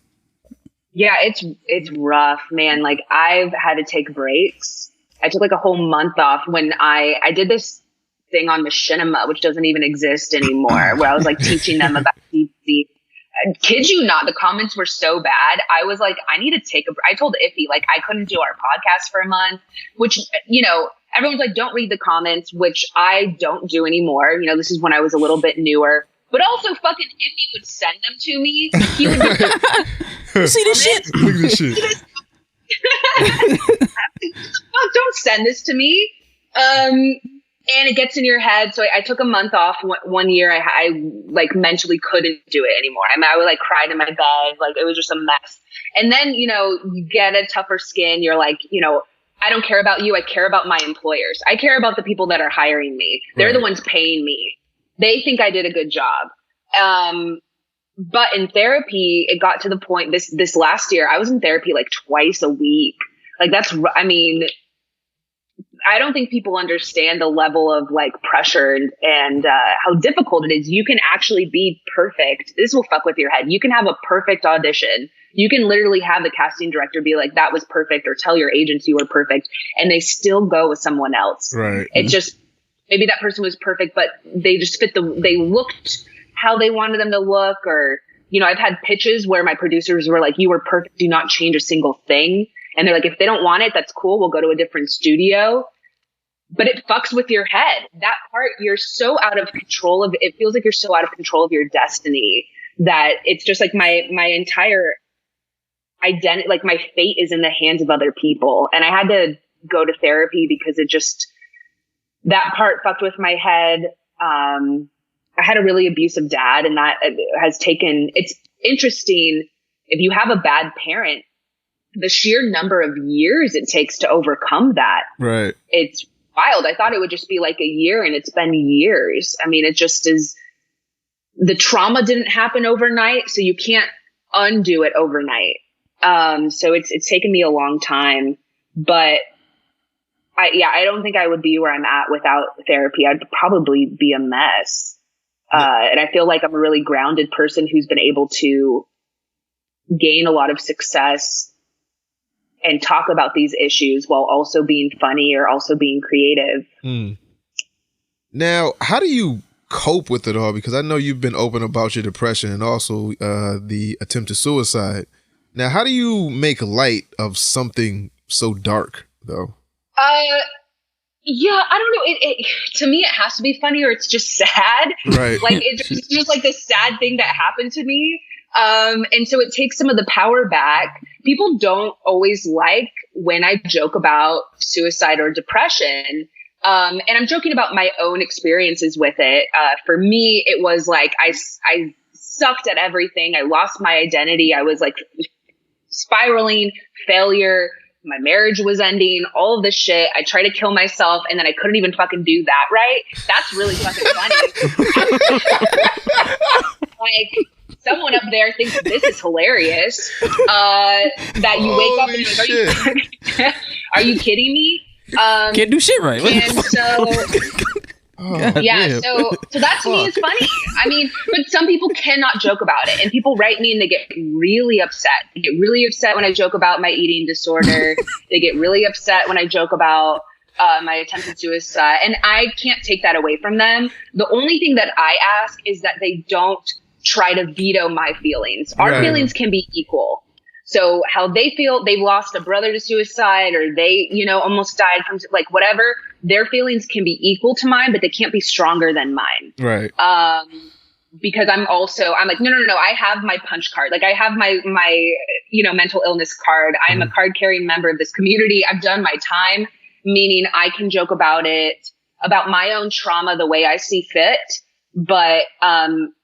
Yeah, it's rough, man. Like, I've had to take breaks. I took like a whole month off when I did this thing on Machinima, which doesn't even exist anymore, where I was like teaching them about deep. Kid you not, the comments were so bad. I was like, I need to take a break. I told Iffy, like, I couldn't do our podcast for a month, which, everyone's like, don't read the comments, which I don't do anymore. This is when I was a little bit newer. But also fucking Iffy would send them to me. He would you see this shit? Look at this shit. Oh, don't send this to me. And it gets in your head. So I took a month off one year. I like mentally couldn't do it anymore. I mean, I would like cried in my bed. Like it was just a mess. And then, you know, you get a tougher skin. You're like, you know, I don't care about you. I care about my employers. I care about the people that are hiring me. They're the ones paying me. They think I did a good job. But in therapy, it got to the point this last year, I was in therapy like twice a week. Like I mean, I don't think people understand the level of like pressure and how difficult it is. You can actually be perfect. This will fuck with your head. You can have a perfect audition. You can literally have the casting director be like, that was perfect, or tell your agents you were perfect, and they still go with someone else. Right. It's just, maybe that person was perfect, but they just they looked how they wanted them to look. Or, you know, I've had pitches where my producers were like, you were perfect, do not change a single thing. And they're like, if they don't want it, that's cool. We'll go to a different studio. But it fucks with your head. That part, you're so out of control of, it feels like you're so out of control of your destiny that it's just like my entire identity, like my fate is in the hands of other people. And I had to go to therapy because it just, that part fucked with my head. I had a really abusive dad, and that has taken, it's interesting. If you have a bad parent, the sheer number of years it takes to overcome that. Right. It's wild. I thought it would just be like a year, and it's been years. I mean, it just is, the trauma didn't happen overnight, so you can't undo it overnight. So it's taken me a long time, but I don't think I would be where I'm at without therapy. I'd probably be a mess. And I feel like I'm a really grounded person who's been able to gain a lot of success and talk about these issues while also being funny or also being creative. Now, how do you cope with it all? Because I know you've been open about your depression and also the attempted suicide. Now, how do you make light of something so dark, though? Yeah, I don't know. To me, it has to be funny, or it's just sad. Right. Like it's just like this sad thing that happened to me. And so it takes some of the power back. People don't always like when I joke about suicide or depression. And I'm joking about my own experiences with it. For me, it was like, I sucked at everything. I lost my identity. I was like spiraling, failure. My marriage was ending, all of this shit. I tried to kill myself, and then I couldn't even fucking do that right. That's really fucking funny. Like, someone up there thinks this is hilarious. That you wake up and you're like, are you kidding me? Can't do shit right. And so, so that to me is funny. I mean, but some people cannot joke about it, and people write me and they get really upset. They get really upset when I joke about my eating disorder. They get really upset when I joke about my attempted suicide, and I can't take that away from them. The only thing that I ask is that they don't try to veto my feelings. Our feelings can be equal. So how they feel, they've lost a brother to suicide, or they, you know, almost died from like whatever, their feelings can be equal to mine, but they can't be stronger than mine. Right. Because I'm like, no. I have my punch card. Like I have my, you know, mental illness card. I'm a card carrying member of this community. I've done my time, meaning I can joke about it, about my own trauma, the way I see fit. But,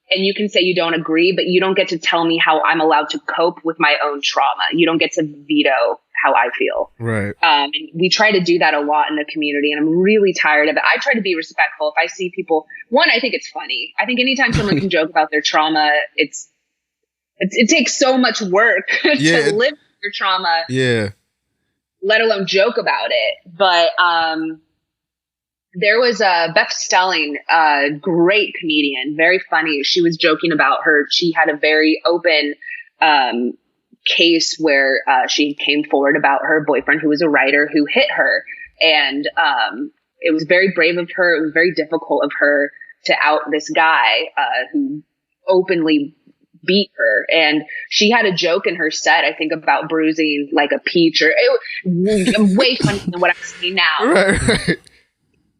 and you can say you don't agree, but you don't get to tell me how I'm allowed to cope with my own trauma. You don't get to veto how I feel. Right. And we try to do that a lot in the community, and I'm really tired of it. I try to be respectful. If I see people, one, I think it's funny. I think anytime someone can joke about their trauma, it takes so much work to live your trauma. Yeah. Let alone joke about it. But, there was Beth Stelling, a great comedian, very funny. She was joking about she had a very open case where she came forward about her boyfriend, who was a writer, who hit her. And it was very brave of her. It was very difficult of her to out this guy who openly beat her. And she had a joke in her set, I think, about bruising like a peach, or way funnier than what I'm seeing now. Right.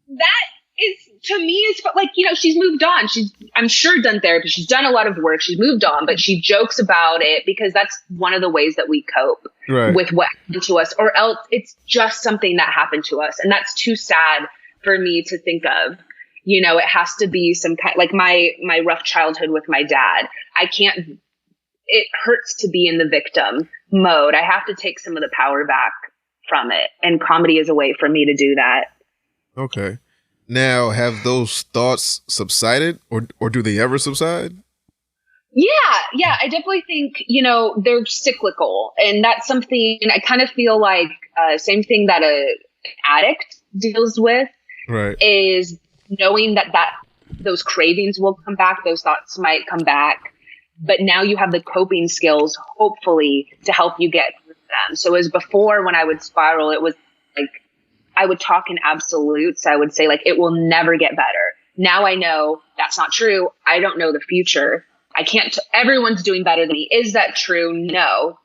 That is, to me, is like, she's moved on. She's, I'm sure, done therapy. She's done a lot of work. She's moved on, but she jokes about it because that's one of the ways that we cope with what happened to us, or else it's just something that happened to us. And that's too sad for me to think of. It has to be some kind, like my rough childhood with my dad. It hurts to be in the victim mode. I have to take some of the power back from it. And comedy is a way for me to do that. Okay. Now, have those thoughts subsided, or do they ever subside? Yeah. I definitely think, they're cyclical. And that's something I kind of feel like, same thing that an addict deals with, is knowing that those cravings will come back, those thoughts might come back. But now you have the coping skills, hopefully, to help you get through them. So as before, when I would spiral, it was like, I would talk in absolutes. I would say, like, it will never get better. Now I know that's not true. I don't know the future. I can't, everyone's doing better than me. Is that true? No.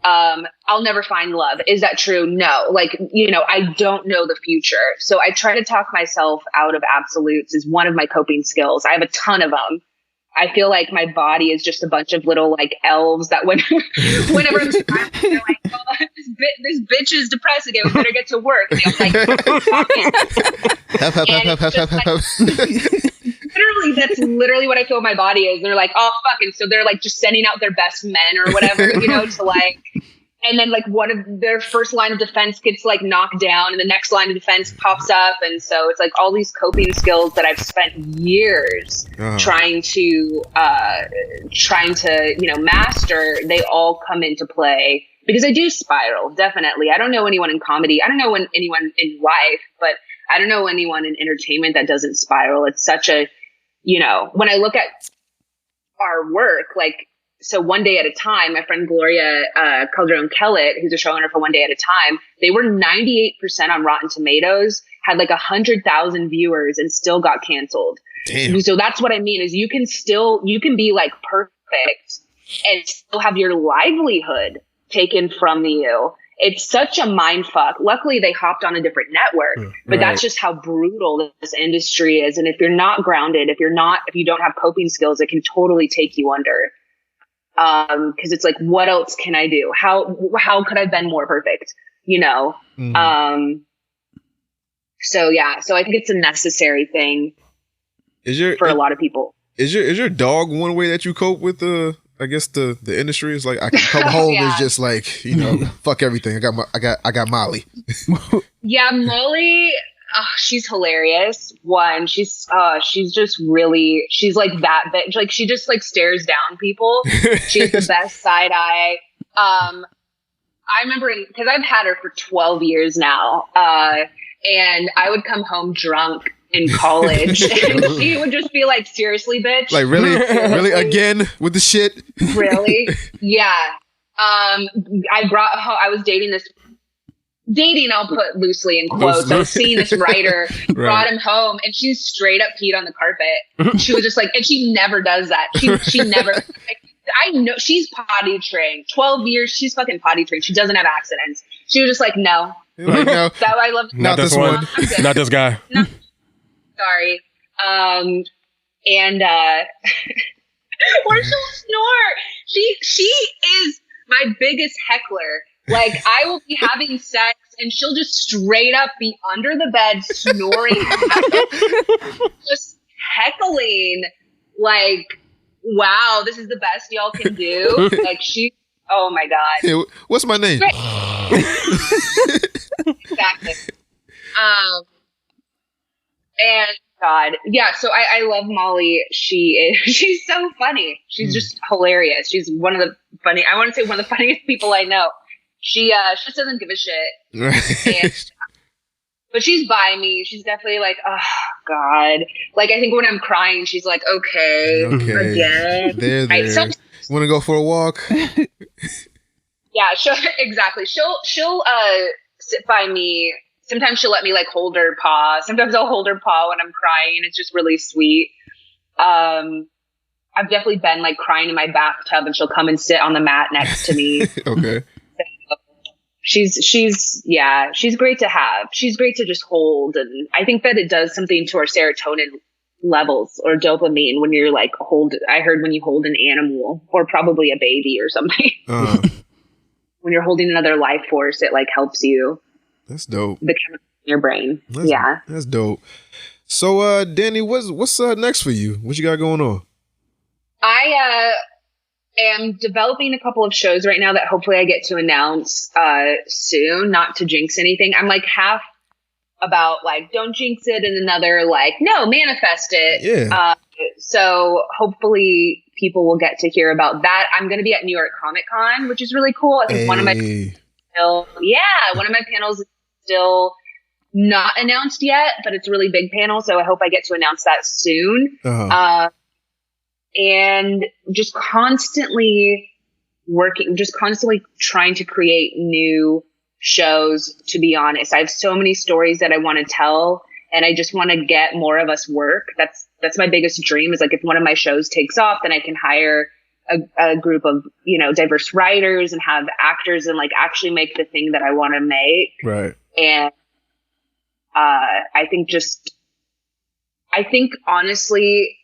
I'll never find love. Is that true? No. Like, I don't know the future. So I try to talk myself out of absolutes is one of my coping skills. I have a ton of them. I feel like my body is just a bunch of little like elves that whenever I'm smiling, they're like, oh, this bitch is depressed again. We better get to work. And I'm literally, that's literally what I feel my body is. They're like, oh, fucking. So they're like just sending out their best men or whatever, to like, and then like one of their first line of defense gets like knocked down and the next line of defense pops up. And so it's like all these coping skills that I've spent years trying to master, they all come into play because I do spiral. Definitely. I don't know anyone in comedy. I don't know anyone in life, but I don't know anyone in entertainment that doesn't spiral. It's such a, when I look at our work, like, so One Day at a Time, my friend Gloria Calderon-Kellett, who's a showrunner for One Day at a Time, they were 98% on Rotten Tomatoes, had like 100,000 viewers and still got canceled. Damn. So that's what I mean is you can be like perfect and still have your livelihood taken from you. It's such a mind fuck. Luckily, they hopped on a different network, but that's just how brutal this industry is. And if you're not grounded, if you don't have coping skills, it can totally take you under. Cause it's like, what else can I do? How could I have been more perfect? So I think it's a necessary thing for a lot of people. Is your dog one way that you cope with the industry? Is like, I can come home is just like, fuck everything. I got Molly. Yeah. Molly, she's hilarious. One, she's just really, she's like that bitch. Like she just like stares down people. She has the best side eye. I remember because I've had her for 12 years now. And I would come home drunk in college and she would just be like, seriously, bitch? Like really, really again with the shit? Really? Yeah. I was dating, I'll put loosely in quotes. I was seeing this writer, brought him home, and she straight up peed on the carpet. She was just like, and she never does that. She never, I know she's potty trained. 12 years, she's fucking potty trained. She doesn't have accidents. She was just like, no. Like, no. So I love not this one. Not this guy. No. Sorry. And or she'll snore. She is my biggest heckler. Like, I will be having sex and she'll just straight up be under the bed snoring, just heckling. Like, wow, this is the best y'all can do. Like, oh my God. Hey, what's my name? Exactly. And God, yeah. So I love Molly. She's so funny. She's just hilarious. She's one of the funniest people I know. She just doesn't give a shit. But she's by me. She's definitely like, oh God. Like I think when I'm crying, she's like, okay. Again. There. Right? So, want to go for a walk? Yeah, exactly. She'll sit by me. Sometimes she'll let me like hold her paw. Sometimes I'll hold her paw when I'm crying. It's just really sweet. I've definitely been like crying in my bathtub and she'll come and sit on the mat next to me. Okay. she's great to have. She's great to just hold. And I think that it does something to our serotonin levels or dopamine when you're like I heard when you hold an animal or probably a baby or something, when you're holding another life force, it like helps you. That's dope. The chemicals in your brain. That's dope. So, Danny, what's next for you? What you got going on? I am developing a couple of shows right now that hopefully I get to announce soon, not to jinx anything. I'm like half about like, don't jinx it, and another like, no, manifest it. Yeah. So hopefully people will get to hear about that. I'm going to be at New York Comic Con, which is really cool. I think one of my panels is still not announced yet, but it's a really big panel. So I hope I get to announce that soon. And just constantly trying to create new shows, to be honest. I have so many stories that I want to tell, and I just want to get more of us work. That's my biggest dream, is like, if one of my shows takes off, then I can hire a group of, diverse writers and have actors and like actually make the thing that I want to make. Right. And I think honestly,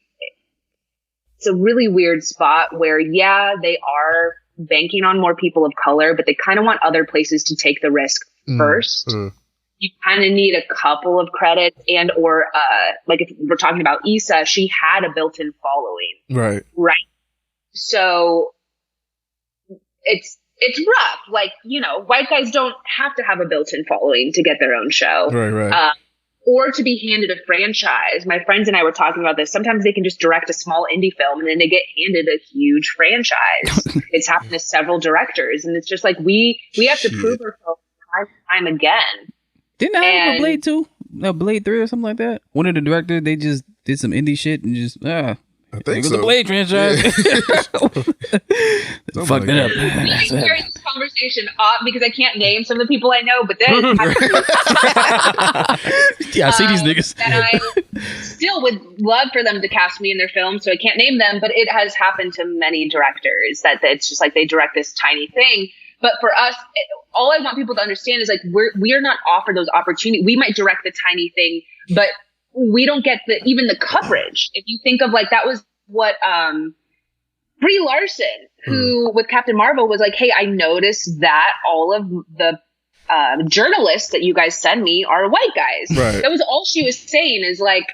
it's a really weird spot where, they are banking on more people of color, but they kind of want other places to take the risk first. You kind of need a couple of credits or like if we're talking about Issa, she had a built-in following. Right. So it's rough. Like, white guys don't have to have a built-in following to get their own show. Right. Or to be handed a franchise. My friends and I were talking about this. Sometimes they can just direct a small indie film and then they get handed a huge franchise. It's happened to several directors. And it's just like, we have to prove ourselves time and time again. Didn't I have a Blade 2? A Blade 3 or something like that? One of the directors, they just did some indie shit and just, I think so. The Blade franchise. Fucked it up. We can carry this conversation up because I can't name some of the people I know, but then I see these niggas. And I still would love for them to cast me in their film, so I can't name them, but it has happened to many directors that it's just like they direct this tiny thing. But for us, all I want people to understand is like we are not offered those opportunities. We might direct the tiny thing, but we don't get even the coverage. If you think of like, that was what Brie Larson, who with Captain Marvel was like, hey, I noticed that all of the journalists that you guys send me are white guys. Right. That was all she was saying, is like,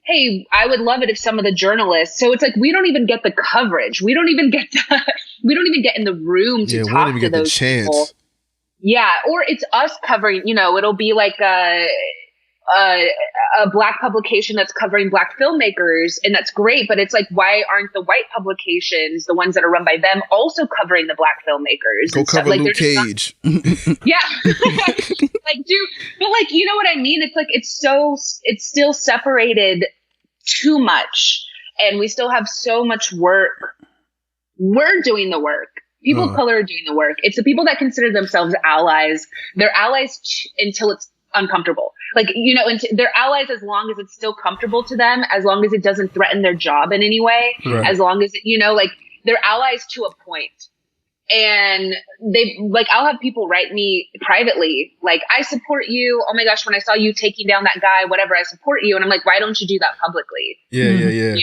hey, I would love it if some of the journalists. So it's like, we don't even get the coverage. We don't even get in the room to talk to those people. Yeah. Or it's us covering, it'll be like a black publication that's covering black filmmakers, and that's great, but it's like, why aren't the white publications, the ones that are run by them, also covering the black filmmakers? Go cover like, Luke Cage. Yeah. But like, you know what I mean? It's like, it's still separated too much, and we still have so much work. We're doing the work. People of color are doing the work. It's the people that consider themselves allies. They're allies until it's uncomfortable. Like, and they're allies as long as it's still comfortable to them, as long as it doesn't threaten their job in any way, as long as, like, they're allies to a point. And I'll have people write me privately, like, I support you. Oh my gosh, when I saw you taking down that guy, whatever, I support you. And I'm like, why don't you do that publicly? Yeah.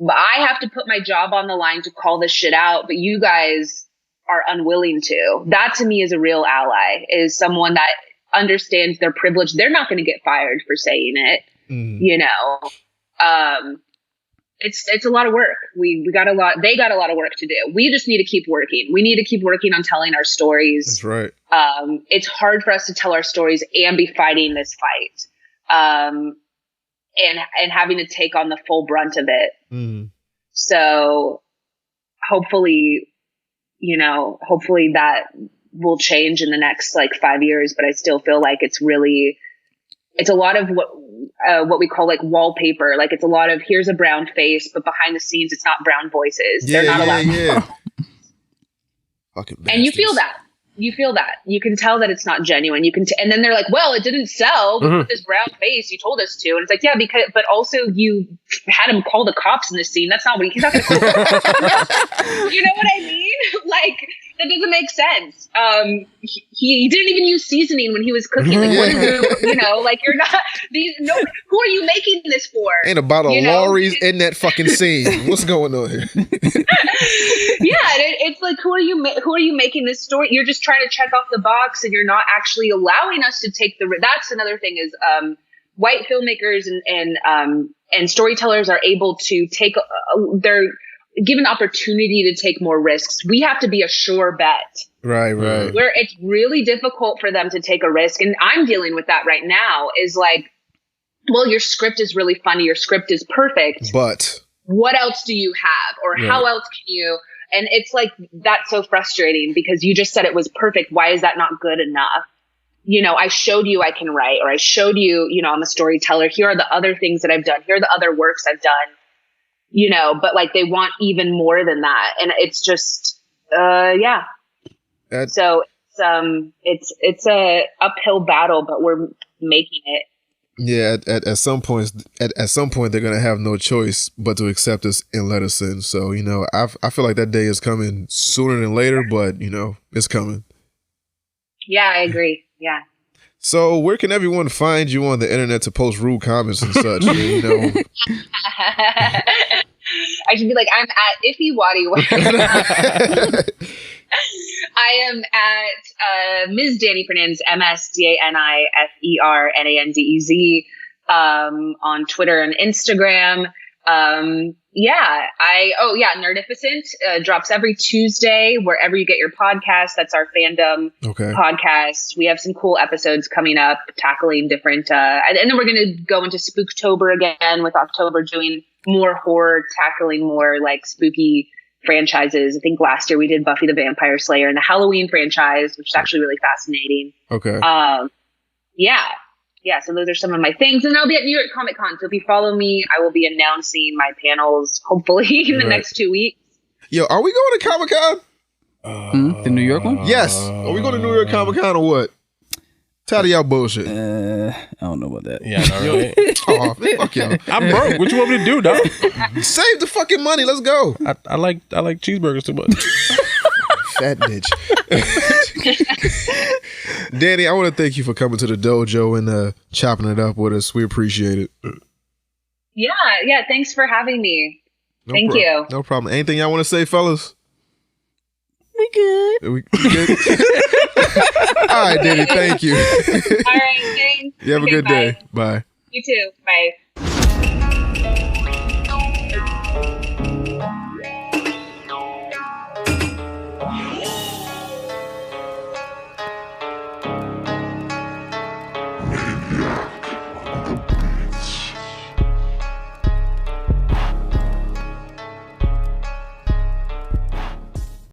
But I have to put my job on the line to call this shit out, but you guys are unwilling to. That to me is a real ally, is someone that understands their privilege. They're not going to get fired for saying it. It's a lot of work. They got a lot of work to do. We just need to keep working. We need to keep working on telling our stories. That's right. It's hard for us to tell our stories and be fighting this fight. And having to take on the full brunt of it. So hopefully that will change in the next like 5 years, but I still feel like it's a lot of what we call like wallpaper. Like, it's a lot of, here's a brown face, but behind the scenes, it's not brown voices. They're not allowed. Fucking bastards. And you feel that. You can tell that it's not genuine. And then they're like, well, it didn't sell with this brown face you told us to. And it's like, yeah, but also you had him call the cops in this scene. That's not what he's not going to. You know what I mean? Like, That doesn't make sense. He didn't even use seasoning when he was cooking. Like, what is, you know, like you're not these. No, who are you making this for? Ain't a bottle of Laurie's in that fucking scene. What's going on here? It's like who are you making this story? You're just trying to check off the box, and you're not actually allowing us to take the. That's another thing is white filmmakers and storytellers are able to take they're given opportunity to take more risks. We have to be a sure bet. Right. Where it's really difficult for them to take a risk. And I'm dealing with that right now is like, well, your script is really funny. Your script is perfect. But what else do you have? Or how else can you? And it's like, that's so frustrating because you just said it was perfect. Why is that not good enough? You know, I showed you I can write, or I showed you, you know, I'm a storyteller. Here are the other things that I've done. Here are the other works I've done. You know, but like they want even more than that. And it's just, So it's a uphill battle, but we're making it. Yeah. At some point they're going to have no choice but to accept us and let us in. So, you know, I feel like that day is coming sooner than later, but you know, it's coming. Yeah, I agree. Yeah. So where can everyone find you on the internet to post rude comments and such? You know, I should be like, I'm at Iffy Waddy. I am at Ms. Dani Fernandez, MsDaniFernandez, on Twitter and Instagram. Nerdificent drops every Tuesday wherever you get your podcast. That's our fandom podcast. We have some cool episodes coming up tackling different and then we're going to go into Spooktober again, with October doing more horror, tackling more like spooky franchises. I think last year we did Buffy the Vampire Slayer and the Halloween franchise, which is actually really fascinating. So those are some of my things. And I'll be at New York Comic Con. So if you follow me, I will be announcing my panels hopefully in the next 2 weeks. Yo, are we going to Comic Con? The New York one? Yes. Are we going to New York Comic Con or what? Tired of y'all bullshit. I don't know about that. Yeah, no, right? Oh, fuck y'all. I'm broke. What you want me to do, dog? Save the fucking money. Let's go. I like cheeseburgers too much. Fat bitch. Dani, I want to thank you for coming to the dojo and chopping it up with us. We appreciate it. Yeah. Thanks for having me. Thank you. No problem. Anything y'all want to say, fellas? We good. We good? All right, Dani, thank you. All right, thanks. You have a good day. Bye. You too. Bye.